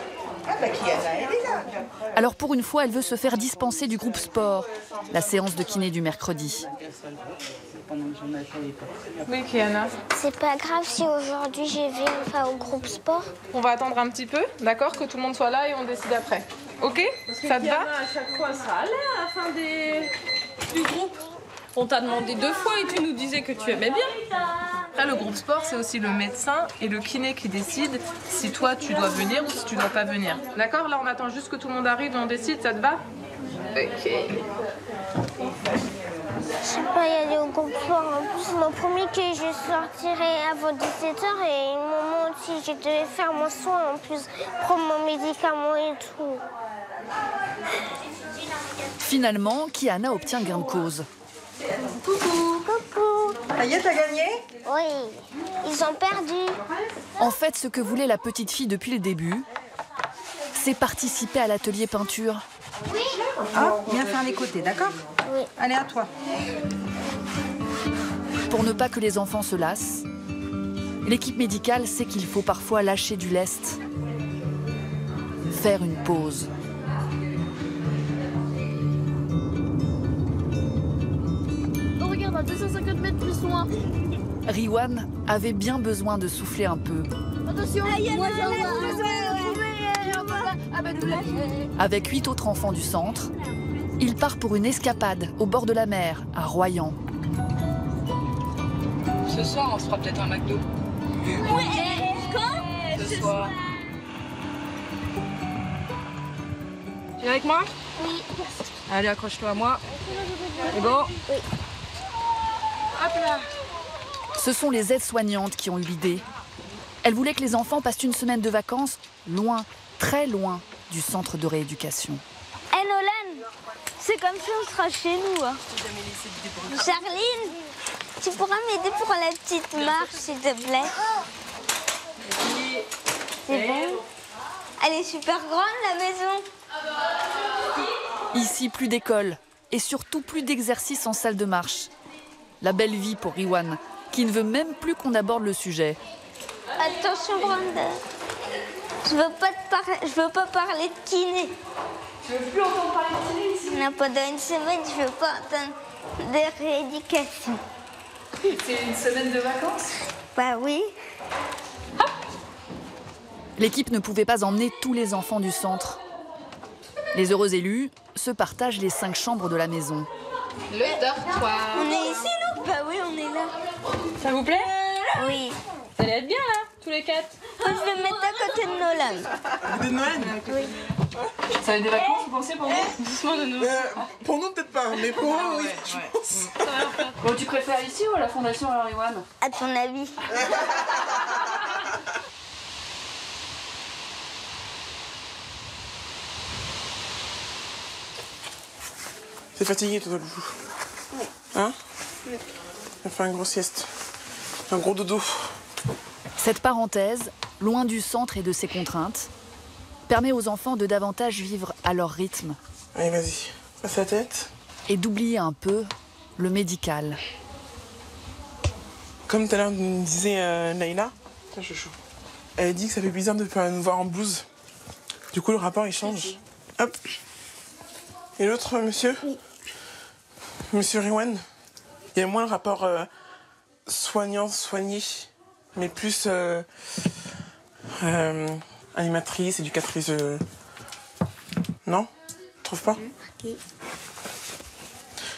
Alors pour une fois, elle veut se faire dispenser du groupe sport, la séance de kiné du mercredi. Oui, Kiana. C'est pas grave si aujourd'hui je viens pas au groupe sport. On va attendre un petit peu, d'accord? Que tout le monde soit là et on décide après. Ok? Ça te va? À chaque fois, ça allait à la fin du groupe. On t'a demandé 2 fois et tu nous disais que tu aimais bien. Après, le groupe sport, c'est aussi le médecin et le kiné qui décident si toi, tu dois venir ou si tu dois pas venir. D'accord? Là, on attend juste que tout le monde arrive et on décide, ça te va? Ok. Je sais pas y aller au groupe sport. En plus, ils m'ont promis que je sortirais avant 17h et ils m'ont aussi je devais faire mon soin en plus, prendre mon médicament et tout. Finalement, Kiana obtient gain de cause. Coucou. Ça y est, t'as gagné? Oui, ils ont perdu. En fait, ce que voulait la petite fille depuis le début, c'est participer à l'atelier peinture. Oui. Ah, bien faire les côtés, d'accord? Oui. Allez, à toi. Pour ne pas que les enfants se lassent, l'équipe médicale sait qu'il faut parfois lâcher du lest, faire une pause. Oh, regarde, à 250 mètres plus loin. Riwan avait bien besoin de souffler un peu. Attention, Avec 8 autres enfants du centre, il part pour une escapade au bord de la mer, à Royan. Ce soir, on se fera peut-être un McDo. Ouais, quand? Ce soir. Tu es avec moi? Oui. Allez, accroche-toi à moi. C'est bon? Oui. Hop là. Ce sont les aides-soignantes qui ont eu l'idée. Elles voulaient que les enfants passent une semaine de vacances loin, très loin du centre de rééducation. Hé Nolan, c'est comme si on sera chez nous. Hein. Charline, Tu pourras m'aider pour la petite marche, s'il te plaît? C'est bon? Elle est super grande, la maison. Ici, plus d'école et surtout plus d'exercices en salle de marche. La belle vie pour Riwan, qui ne veut même plus qu'on aborde le sujet. Attention, Brenda. Je veux pas parler de kiné. Tu veux plus entendre parler de kiné ici? Non, pendant une semaine, je veux pas entendre de rééducation. C'est une semaine de vacances? Bah oui. L'équipe ne pouvait pas emmener tous les enfants du centre. Les heureux élus se partagent les 5 chambres de la maison. Le dortoir. On est ici, nous? Bah oui, on est là. Ça vous plaît? Oui. Vous allez être bien là, tous les 4. Moi, je vais me mettre à côté de Nolan. De Noël? Oui. Ça va être des vacances, vous pensez, pour vous? Doucement de nous. Pour nous, peut-être pas, mais pour eux, oui, je pense. Bon, tu préfères ici ou à la fondation, alors, Riwan? À ton avis? T'es fatigué, toi, Loulou? Oui. Hein? Oui. On fait un gros sieste. Un gros dodo. Cette parenthèse, loin du centre et de ses contraintes, permet aux enfants de davantage vivre à leur rythme. Allez, vas-y. Passe la tête. Et d'oublier un peu le médical. Comme tout à l'heure nous disait Naïla, elle a dit que ça fait bizarre de nous voir en blouse. Du coup, le rapport, il change. Hop. Et l'autre, monsieur? Oui. Monsieur Riwan, il y a moins le rapport soignant-soigné, mais plus animatrice, éducatrice. Non? Tu trouves pas? Oui.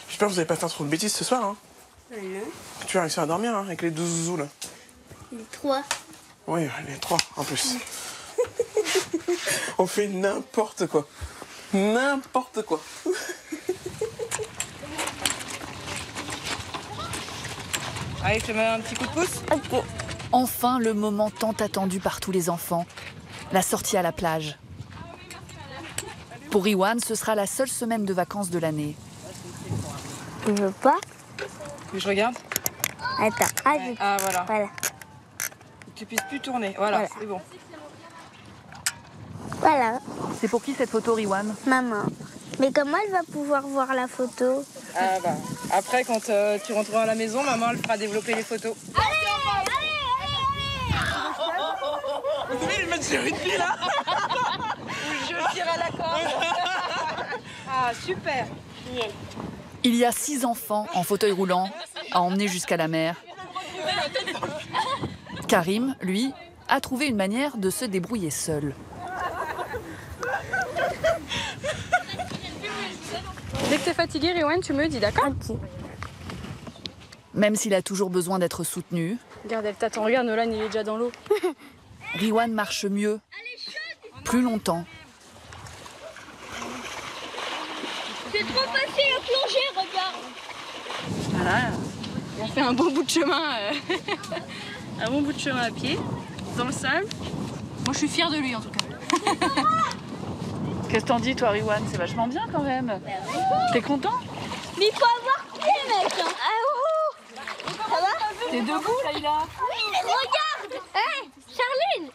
J'espère que vous n'allez pas faire trop de bêtises ce soir. Hein. Non. Que tu vas réussir à dormir hein, avec les 2 zouzous là. Les 3. Oui, les 3 en plus. On fait n'importe quoi. N'importe quoi. Allez, je te mets un petit coup de pouce. Ok. Enfin, le moment tant attendu par tous les enfants, la sortie à la plage. Pour Riwan, ce sera la seule semaine de vacances de l'année. Tu veux pas? Je regarde. Attends, Ah, voilà. Voilà. Que tu puisses plus tourner. Voilà. C'est bon. Voilà. C'est pour qui cette photo, Riwan? Maman. Mais comment elle va pouvoir voir la photo? Ah bah, après, quand tu rentreras à la maison, maman, elle fera développer les photos. Vous savez, les matchs de rugby là? Je tire à la corde. Ah, super. Il y a 6 enfants en fauteuil roulant à emmener jusqu'à la mer. Karim, lui, a trouvé une manière de se débrouiller seul. Dès que t'es fatigué, Riwan, tu me dis, d'accord? Ok. Même s'il a toujours besoin d'être soutenu, Regarde, elle t'attend. Regarde, Nolan, il est déjà dans l'eau. Riwan marche mieux, plus longtemps. C'est trop facile à plonger, regarde. Voilà. On fait un bon bout de chemin. Un bon bout de chemin à pied, dans le sable. Moi, je suis fière de lui, en tout cas. Qu'est-ce que t'en dis, toi, Riwan? C'est vachement bien, quand même. T'es content? Mais il faut avoir pied, mec. Ah, ça va? T'es debout, Laïla? Oui, mais regarde. Hé, Charline.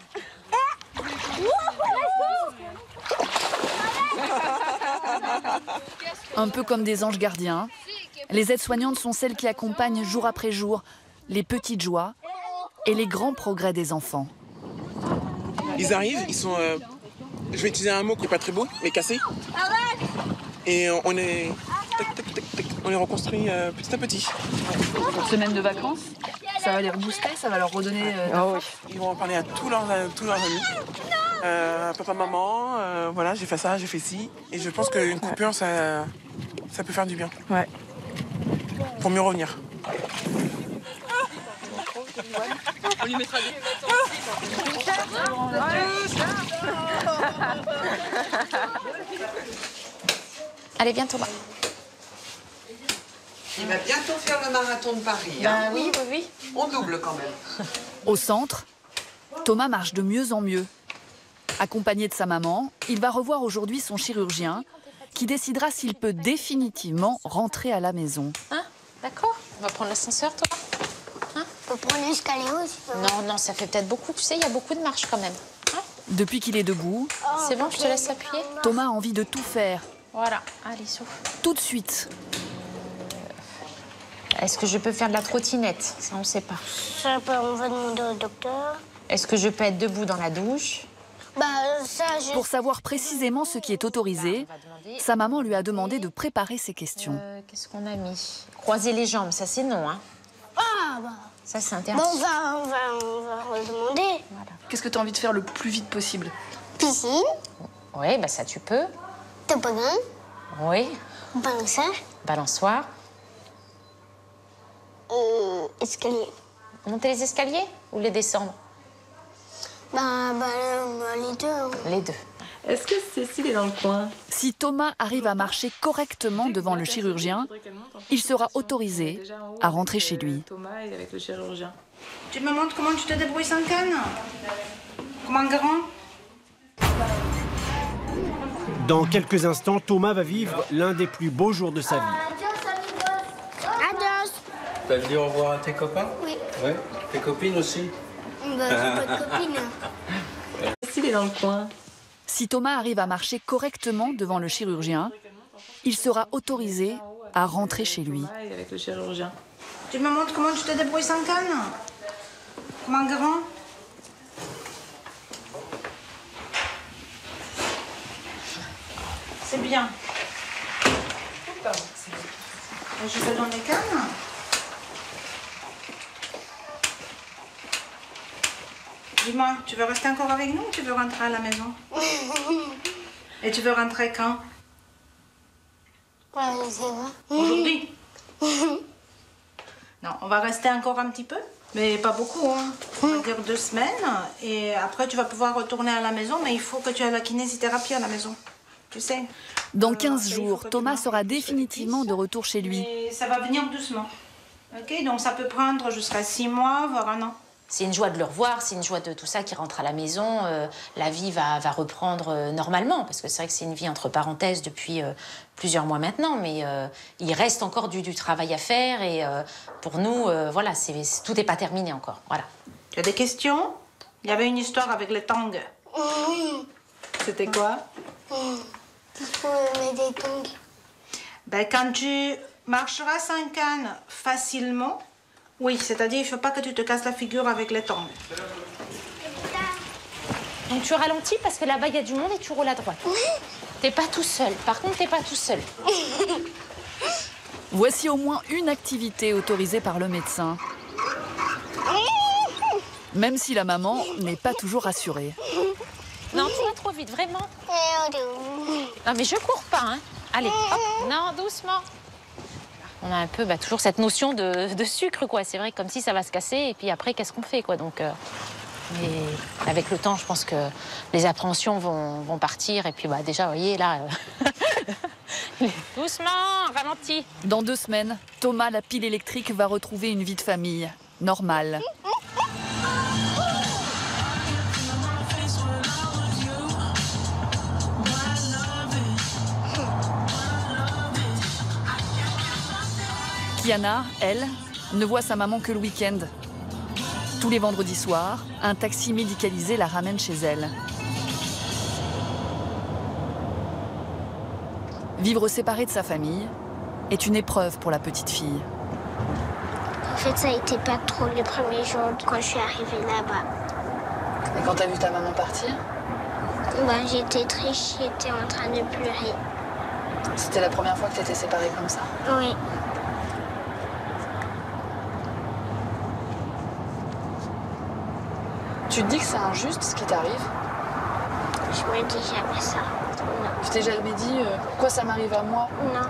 Un peu comme des anges gardiens, les aides-soignantes sont celles qui accompagnent jour après jour les petites joies et les grands progrès des enfants. Ils arrivent, ils sont... je vais utiliser un mot qui n'est pas très beau, mais cassé. Et on les reconstruit petit à petit. Une semaine de vacances, ça va les rebooster, ça va leur redonner... Ils vont en parler à tous leurs amis. Papa, maman, voilà, j'ai fait ça, j'ai fait ci. Et je pense qu'une coupure, ça peut faire du bien. Ouais. Pour mieux revenir. On lui mettra des... Allez, viens, Thomas. Il va bientôt faire le marathon de Paris. Hein. Oui. On double quand même. Au centre, Thomas marche de mieux en mieux. Accompagné de sa maman, il va revoir aujourd'hui son chirurgien qui décidera s'il peut définitivement rentrer à la maison. Hein? D'accord. On va prendre l'ascenseur, toi? Hein? On peut prendre l'escalier aussi. Non, non, ça fait peut-être beaucoup. Tu sais, il y a beaucoup de marches quand même. Hein? Depuis qu'il est debout, C'est bon, je te laisse appuyer. Thomas a envie de tout faire. Voilà, allez, souffle. Tout de suite. Est-ce que je peux faire de la trottinette? Ça, on ne sait pas. Ça, on va demander au docteur. Est-ce que je peux être debout dans la douche? Bah, ça, Pour savoir précisément ce qui est autorisé, sa maman lui a demandé de préparer ses questions. Qu'est-ce qu'on a mis? Croiser les jambes, ça c'est non, hein? Ah, bah. Ça c'est interdit. Bon, on va redemander. Voilà. Qu'est-ce que tu as envie de faire le plus vite possible? Piscine. Oui, bah ça tu peux. Toboggan. Oui. Balançage. Balançoire. Escalier. Monter les escaliers ou les descendre? Les deux. Hein. Les deux. Est-ce que Cécile est dans le coin? Si Thomas arrive à marcher correctement devant le chirurgien, il sera autorisé à rentrer chez lui. Thomas est avec le chirurgien. Tu me montres comment tu te débrouilles sans canne? Comment grand? Dans quelques instants, Thomas va vivre l'un des plus beaux jours de sa vie. Adios. T'as dit au revoir à tes copains? Oui. Ouais. Tes copines aussi? Bah, j'ai pas de copine. Cécile est dans le coin. Si Thomas arrive à marcher correctement devant le chirurgien, il sera autorisé à rentrer chez lui. Thomas est avec le chirurgien. Tu me montres comment tu te débrouilles sans canne? Comment grand? C'est bien. Je te donne les cannes. Dis-moi, tu veux rester encore avec nous ou tu veux rentrer à la maison? Et tu veux rentrer quand? Je sais pas. Aujourd'hui? Non, on va rester encore un petit peu, mais pas beaucoup, hein. On va dire 2 semaines, et après tu vas pouvoir retourner à la maison, mais il faut que tu aies la kinésithérapie à la maison, tu sais. Dans 15 jours, Thomas sera définitivement de retour chez lui. Et ça va venir doucement, ok? Donc ça peut prendre jusqu'à 6 mois, voire 1 an. C'est une joie de le revoir, c'est une joie de tout ça qui rentre à la maison. La vie va reprendre normalement, parce que c'est vrai que c'est une vie entre parenthèses depuis plusieurs mois maintenant, mais il reste encore du travail à faire et pour nous, voilà, tout n'est pas terminé encore. Voilà. Tu as des questions? Il y avait une histoire avec les tongs. C'était quoi? Il faut mettre des tongs. Ben, quand tu marcheras sans canne facilement, oui, c'est-à-dire il ne faut pas que tu te casses la figure avec les tongs. Donc tu ralentis parce que là-bas il y a du monde et tu roules à droite. T'es pas tout seul. Par contre, t'es pas tout seul. Voici au moins une activité autorisée par le médecin. Même si la maman n'est pas toujours rassurée. Non, tu vas trop vite, vraiment. Non, mais je cours pas, hein. Allez, hop, non, doucement. On a un peu toujours cette notion de sucre, quoi. C'est vrai, comme si ça va se casser, et puis après, qu'est-ce qu'on fait, quoi. Donc, mais avec le temps, je pense que les appréhensions vont partir, et puis déjà, vous voyez, là... Doucement, ralenti. Dans 2 semaines, Thomas, la pile électrique, va retrouver une vie de famille normale. Kiana, elle, ne voit sa maman que le week-end. Tous les vendredis soirs, un taxi médicalisé la ramène chez elle. Vivre séparée de sa famille est une épreuve pour la petite fille. En fait, ça a été pas trop les premiers jours quand je suis arrivée là-bas. Et quand t'as vu ta maman partir? J'étais triste, j'étais en train de pleurer. C'était la première fois que t'étais séparée comme ça? Oui. Tu te dis que c'est injuste ce qui t'arrive? Je me dis jamais ça. Non. Tu t'es jamais dit pourquoi ça m'arrive à moi? Non.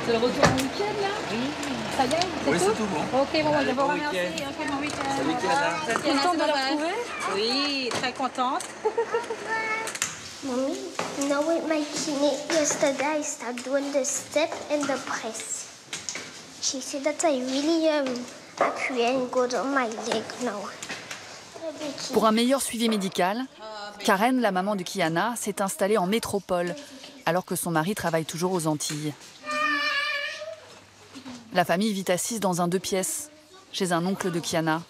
C'est le retour en week-end, là? Oui. Ça y est? Oui, c'est tout bon. Ok, bon, je vous Bon remercie. week-end. Ok, bon week-end. Salut, Kiana. Contente de la retrouver? Oui, très contente. Mommy, you know with my kine yesterday I started doing the step and the press. She said that I really appuy and go on my leg now. Pour un meilleur suivi médical, Karen, la maman de Kiana, s'est installée en métropole, alors que son mari travaille toujours aux Antilles. La famille vit assise dans un 2 pièces, chez un oncle de Kiana.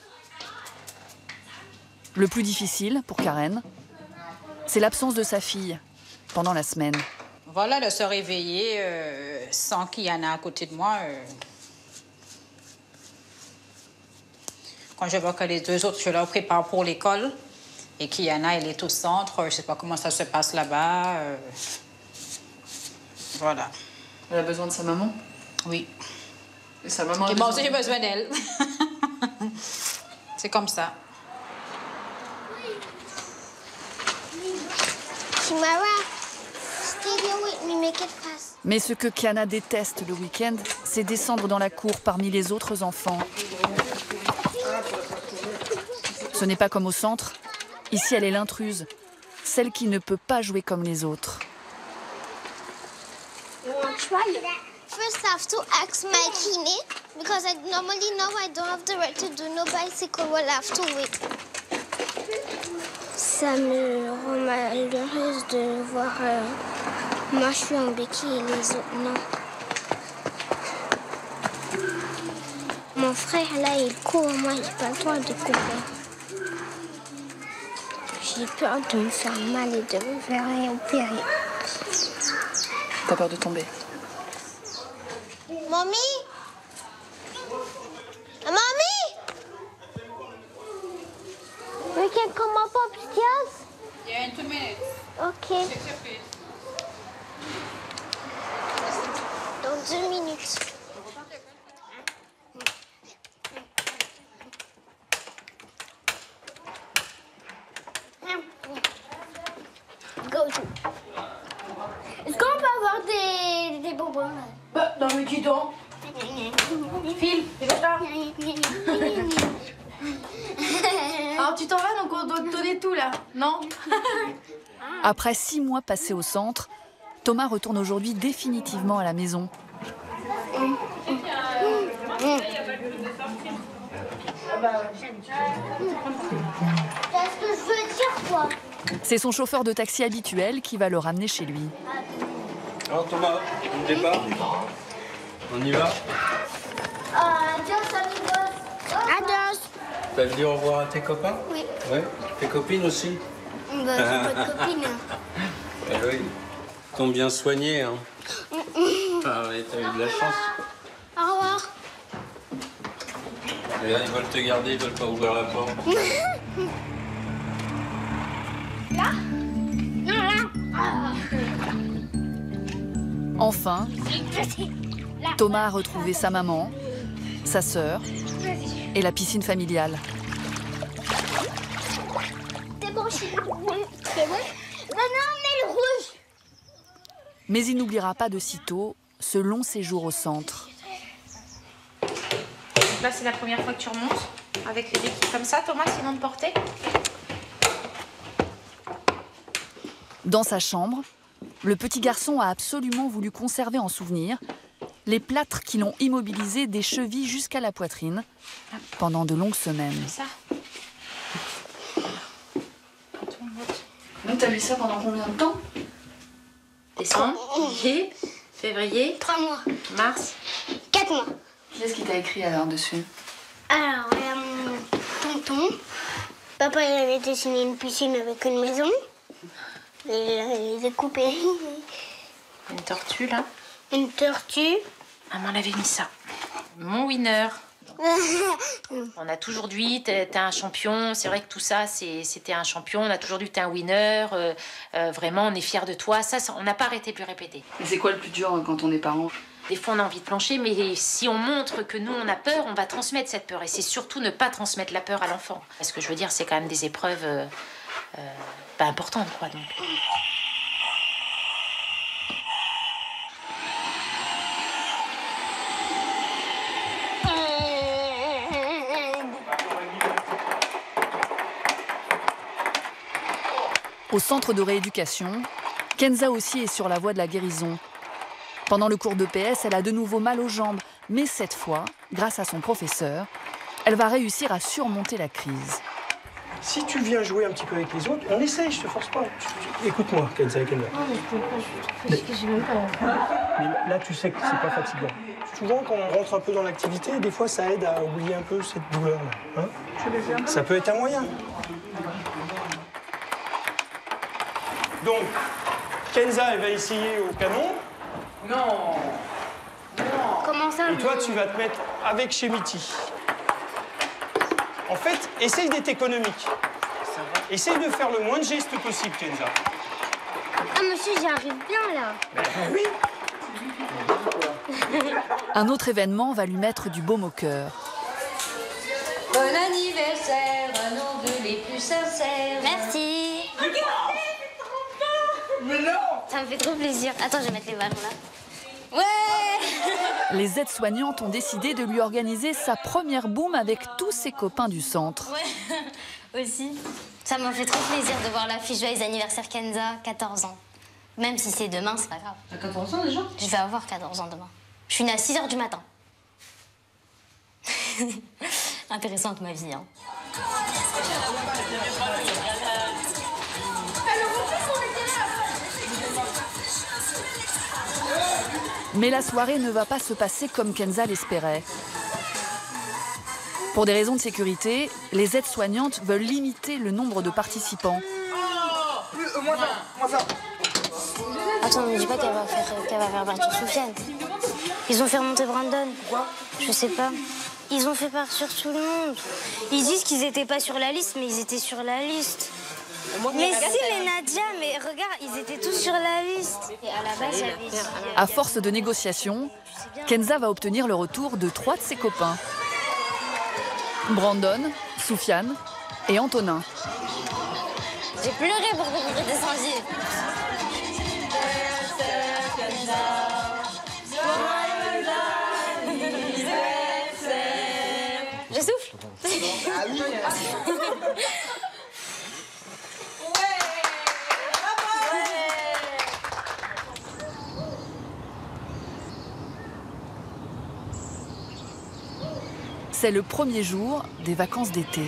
Le plus difficile, pour Karen, c'est l'absence de sa fille pendant la semaine. Voilà, de se réveiller sans Kiana à côté de moi. Quand je vois que les 2 autres, je leur prépare pour l'école. Et Kiana, elle est au centre. Je ne sais pas comment ça se passe là-bas. Voilà. Elle a besoin de sa maman? Oui. Et sa maman a Et moi besoin aussi, j'ai besoin d'elle. C'est comme ça. Mais ce que Kiana déteste le week-end, c'est descendre dans la cour parmi les autres enfants. Ce n'est pas comme au centre. Ici, elle est l'intruse, celle qui ne peut pas jouer comme les autres. First, I have to ask my kine because normally now I don't have the right to do no bicycle. Well, I have to wait. Ça me rend malheureuse de voir moi je suis en béquille et les autres non. Mon frère là il court, moi j'ai pas le droit de courir. J'ai peur de me faire mal et de me faire opérer. T'as peur de tomber? Mommy? Mommy? We can come up upstairs? Yeah, in 2 minutes. Okay. Dans 2 minutes. Go to. Est-ce qu'on peut avoir des bonbons là? Bah, non mais dis donc. Phil, dépêche-toi. Alors tu t'en vas, donc on doit te donner tout là, non? Après 6 mois passés au centre, Thomas retourne aujourd'hui définitivement à la maison. Qu'est-ce que je veux dire, quoi? C'est son chauffeur de taxi habituel qui va le ramener chez lui. Alors Thomas, on départ? On y va? Adios, amigos. Adios. T'as dit au revoir à tes copains? Oui. Ouais. Tes copines aussi? Bah, j'ai pas de copine. Eh oui. Ils t'ont bien soigné, hein? Ah oui, t'as eu de la chance. Au revoir. Et là, ils veulent te garder, ils veulent pas ouvrir la porte. Là? Enfin, Thomas a retrouvé sa maman, sa sœur et la piscine familiale. C'est bon, c'est bon. Non, mais le rouge. Mais il n'oubliera pas de sitôt ce long séjour au centre. Là, c'est la première fois que tu remontes avec les équipes comme ça, Thomas, sinon de porter. Dans sa chambre, le petit garçon a absolument voulu conserver en souvenir les plâtres qui l'ont immobilisé des chevilles jusqu'à la poitrine pendant de longues semaines. Ça. Donc t'as mis ça pendant combien de temps? Décembre, janvier, février, 3 mois. mars. 4 mois. Qu'est-ce qui t'a écrit alors dessus? Alors, tonton. Papa, il avait dessiné une piscine avec une maison. Et il a coupé. Une tortue, là. Une tortue. Maman avait mis ça. Mon winner. On a toujours dit, t'es un champion. C'est vrai que tout ça, c'était un champion. On a toujours dit, t'es un winner. Vraiment, on est fiers de toi. Ça, on n'a pas arrêté de lui répéter. Mais c'est quoi le plus dur quand on est parent? Des fois, on a envie de plancher, mais si on montre que nous, on a peur, on va transmettre cette peur. Et c'est surtout ne pas transmettre la peur à l'enfant. Parce que je veux dire, c'est quand même des épreuves pas importantes, quoi. Donc. Au centre de rééducation, Kenza aussi est sur la voie de la guérison. Pendant le cours d'EPS, elle a de nouveau mal aux jambes, mais cette fois, grâce à son professeur, elle va réussir à surmonter la crise. Si tu viens jouer un petit peu avec les autres, on essaye, je te force pas. Écoute-moi, Kenza. Non, mais je peux pas, je suis fatiguée, j'ai même pas. Mais là, tu sais que c'est pas fatigant. Souvent, quand on rentre un peu dans l'activité, des fois, ça aide à oublier un peu cette douleur-là. Hein, ça peut être un moyen. Donc, Kenza, elle va essayer au canon. Non. Comment ça? Et toi, tu vas te mettre avec Shemiti. En fait, essaye d'être économique. Essaye de faire le moins de gestes possible, Kenza. Ah, monsieur, j'y arrive bien, là. Oui. Un autre événement va lui mettre du baume au cœur. Bon anniversaire, à nos vœux les plus sincères. Merci. Mais non. Ça me fait trop plaisir. Attends, je vais mettre les ballons là. Ouais. Les aides-soignantes ont décidé de lui organiser sa première boum avec tous ses copains du centre. Ouais, aussi. Ça m'a fait trop plaisir de voir l'affiche Joyeux anniversaire Kenza, 14 ans. Même si c'est demain, c'est pas grave. T'as 14 ans déjà? Je vais avoir 14 ans demain. Je suis née à 6 h du matin. Intéressante ma vie, hein. Mais la soirée ne va pas se passer comme Kenza l'espérait. Pour des raisons de sécurité, les aides-soignantes veulent limiter le nombre de participants. Moins ça. Attends, ne dis pas qu'elle va faire partir Soufiane. Ils ont fait remonter Brandon. Pourquoi? Je sais pas. Ils ont fait partir tout le monde. Ils disent qu'ils étaient pas sur la liste, mais ils étaient sur la liste. Mais si, les Nadia, mais regarde, ils étaient tous sur la liste. Et à la base, j'avais dit... À force de négociations, Kenza va obtenir le retour de 3 de ses copains. Brandon, Soufiane et Antonin. J'ai pleuré pour que vous redescendiez. Je souffle. Ah oui. C'est le premier jour des vacances d'été.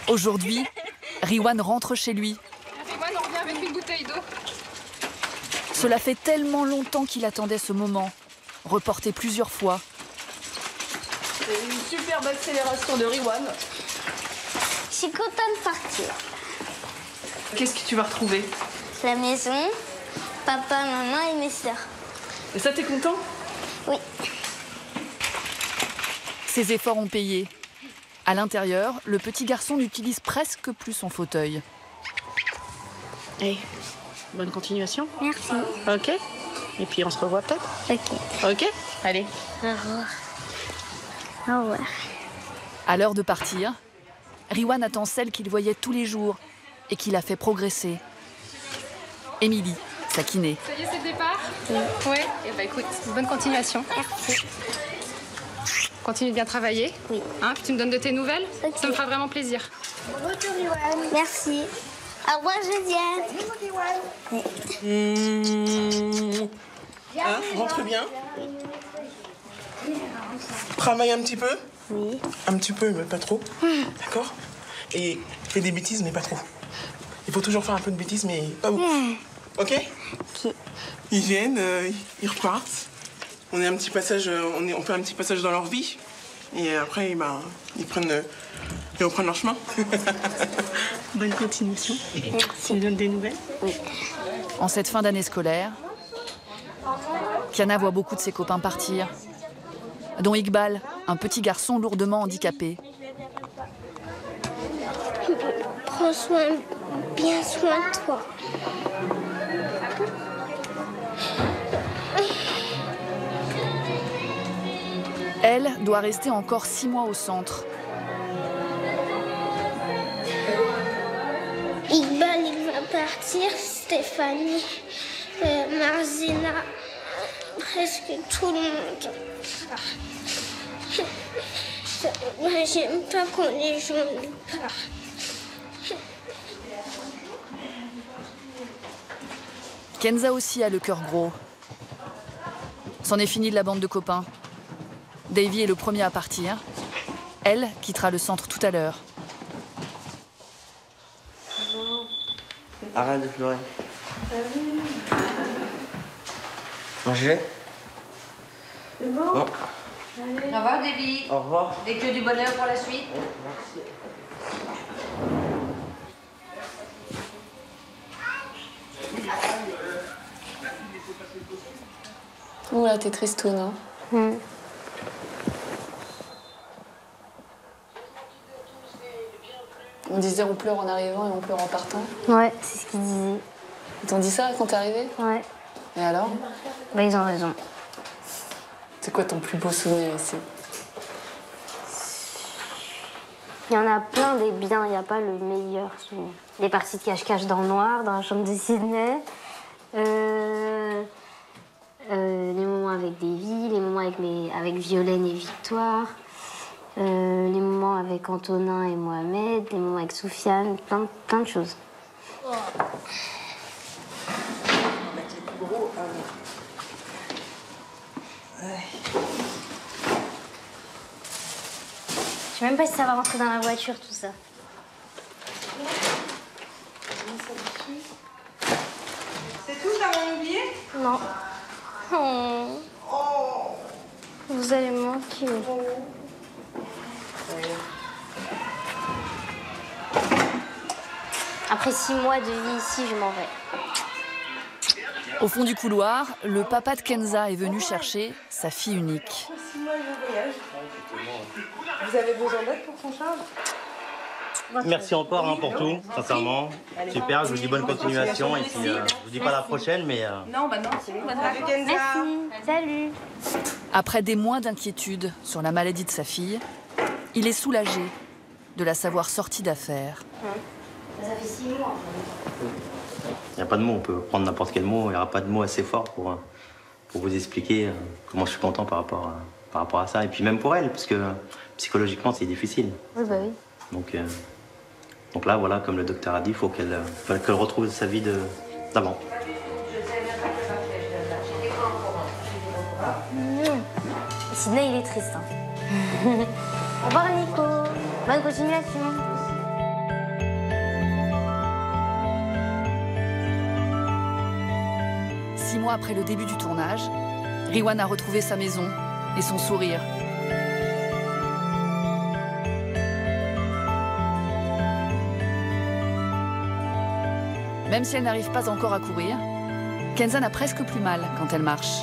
Aujourd'hui, Riwan rentre chez lui. Riwan, on revient avec une bouteille d'eau. Cela fait tellement longtemps qu'il attendait ce moment, reporté plusieurs fois. C'est une superbe accélération de Riwan. Je suis contente de partir. Qu'est-ce que tu vas retrouver? La maison, papa, maman et mes sœurs. Et ça, t'es content? Oui. Ses efforts ont payé. À l'intérieur, le petit garçon n'utilise presque plus son fauteuil. Hey, bonne continuation. Merci. Ok. Et puis on se revoit peut-être? Ok. Ok. Allez. Au revoir. Au revoir. À l'heure de partir, Riwan attend celle qu'il voyait tous les jours et qui l'a fait progresser. Émilie, sa kiné. Ça y est, c'est le départ? Oui. Ouais. Et bah écoute, bonne continuation. Merci. Continue de bien travailler. Oui. Hein, puis tu me donnes de tes nouvelles. Ok. Ça me fera vraiment plaisir. Bonjour, Riwan. Merci. Au revoir, Josiane. Hein, rentre bien. Travaille un petit peu. Oui. Un petit peu, mais pas trop. D'accord? Et fais des bêtises, mais pas trop. Il faut toujours faire un peu de bêtises, mais pas beaucoup. Ok? Ils viennent, ils repartent. On est un petit passage, on fait un petit passage dans leur vie. Et après, ils reprennent leur chemin. Bonne continuation. Merci. Tu me donnes des nouvelles? Oui. En cette fin d'année scolaire, Kiana voit beaucoup de ses copains partir, dont Iqbal, un petit garçon lourdement handicapé. Prends bien soin de toi. Elle doit rester encore 6 mois au centre. Iqbal, il va partir. Stéphanie, Marzina, presque tout le monde. Moi, j'aime pas quand les gens nous parlent. Kenza aussi a le cœur gros. C'en est fini de la bande de copains. Davy est le premier à partir. Elle quittera le centre tout à l'heure. Arrête de pleurer. Manger? C'est bon? Bon. Au revoir, Davy. Au revoir. Et que du bonheur pour la suite. Merci. Oula, t'es tristoune, hein. On disait on pleure en arrivant et on pleure en partant. Ouais, c'est ce qu'ils disaient. Ils t'ont dit ça quand t'es arrivée? Ouais. Et alors? Bah, ils ont raison. C'est quoi ton plus beau souvenir ici? Il y en a plein des biens, il n'y a pas le meilleur souvenir. Les parties de cache-cache dans le noir, dans la chambre de Sydney. Les moments avec Davy, les moments avec Violaine et Victoire. Les moments avec Antonin et Mohamed, les moments avec Soufiane, plein de choses. On va mettre les plus gros. Je sais même pas si ça va rentrer dans la voiture, tout ça. C'est tout, t'as rien oublié? Non. Oh. Vous allez me manquer. Après 6 mois de vie ici, je m'en vais. Au fond du couloir, le papa de Kenza est venu chercher sa fille unique. 6 mois de voyage. Vous avez besoin d'aide pour son charge? Merci encore hein, pour tout, sincèrement. Super, je vous dis bonne continuation et puis je vous dis pas la prochaine, mais... Non, bah non, c'est bon. Salut Kenza. Merci. Salut. Après des mois d'inquiétude sur la maladie de sa fille, il est soulagé de la savoir sortie d'affaires. Ça fait 6 mois. Il n'y a pas de mots, on peut prendre n'importe quel mot, il n'y aura pas de mots assez forts pour vous expliquer comment je suis content par rapport à ça. Et puis même pour elle, parce que psychologiquement c'est difficile. Oui, bah oui. Donc là, voilà, comme le docteur a dit, il faut qu'elle retrouve sa vie d'avant. Sydney, il est triste. Hein. Au revoir, Nico. Bonne continuation. Six mois après le début du tournage, Riwan a retrouvé sa maison et son sourire. Même si elle n'arrive pas encore à courir, Kenza n'a presque plus mal quand elle marche.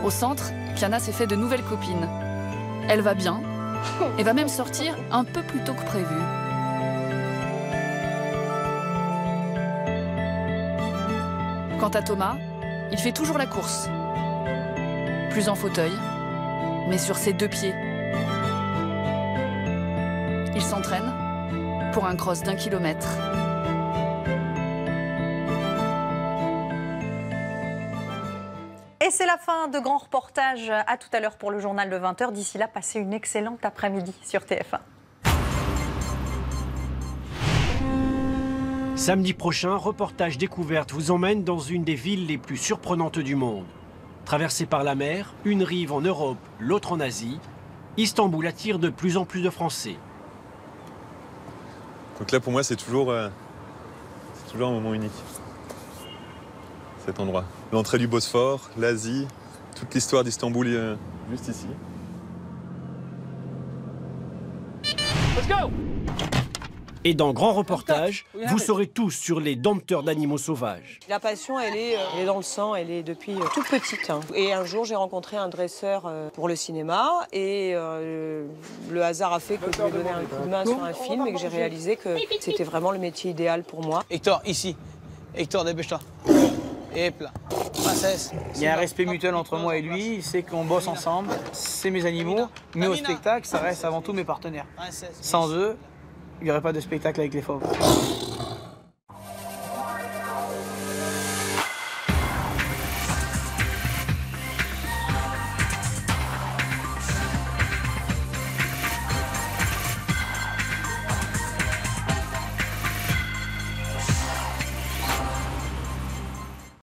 Au centre, Kiana s'est fait de nouvelles copines. Elle va bien et va même sortir un peu plus tôt que prévu. Quant à Thomas, il fait toujours la course. Plus en fauteuil, mais sur ses 2 pieds. Il s'entraîne pour un cross d'1 kilomètre. Et c'est la fin de Grand Reportage. À tout à l'heure pour le journal de 20h. D'ici là, passez une excellente après-midi sur TF1. Samedi prochain, Reportage Découverte vous emmène dans une des villes les plus surprenantes du monde. Traversée par la mer, une rive en Europe, l'autre en Asie, Istanbul attire de plus en plus de Français. Donc là, pour moi, c'est toujours un moment unique, cet endroit. L'entrée du Bosphore, l'Asie, toute l'histoire d'Istanbul juste ici. Let's go! Et dans Grand Reportage, vous saurez tous sur les dompteurs d'animaux sauvages. La passion, elle est dans le sang, elle est depuis toute petite. Hein. Et un jour, j'ai rencontré un dresseur pour le cinéma et le hasard a fait que je lui ai donné un coup de main sur un film et que j'ai réalisé que c'était vraiment le métier idéal pour moi. Hector, ici. Hector, dépêche-toi. Et là. Princesse. Il y a un respect mutuel entre moi et lui, c'est qu'on bosse ensemble, c'est mes animaux, mais au spectacle, ça reste avant tout mes partenaires. Sans eux, il n'y aurait pas de spectacle avec les fauves.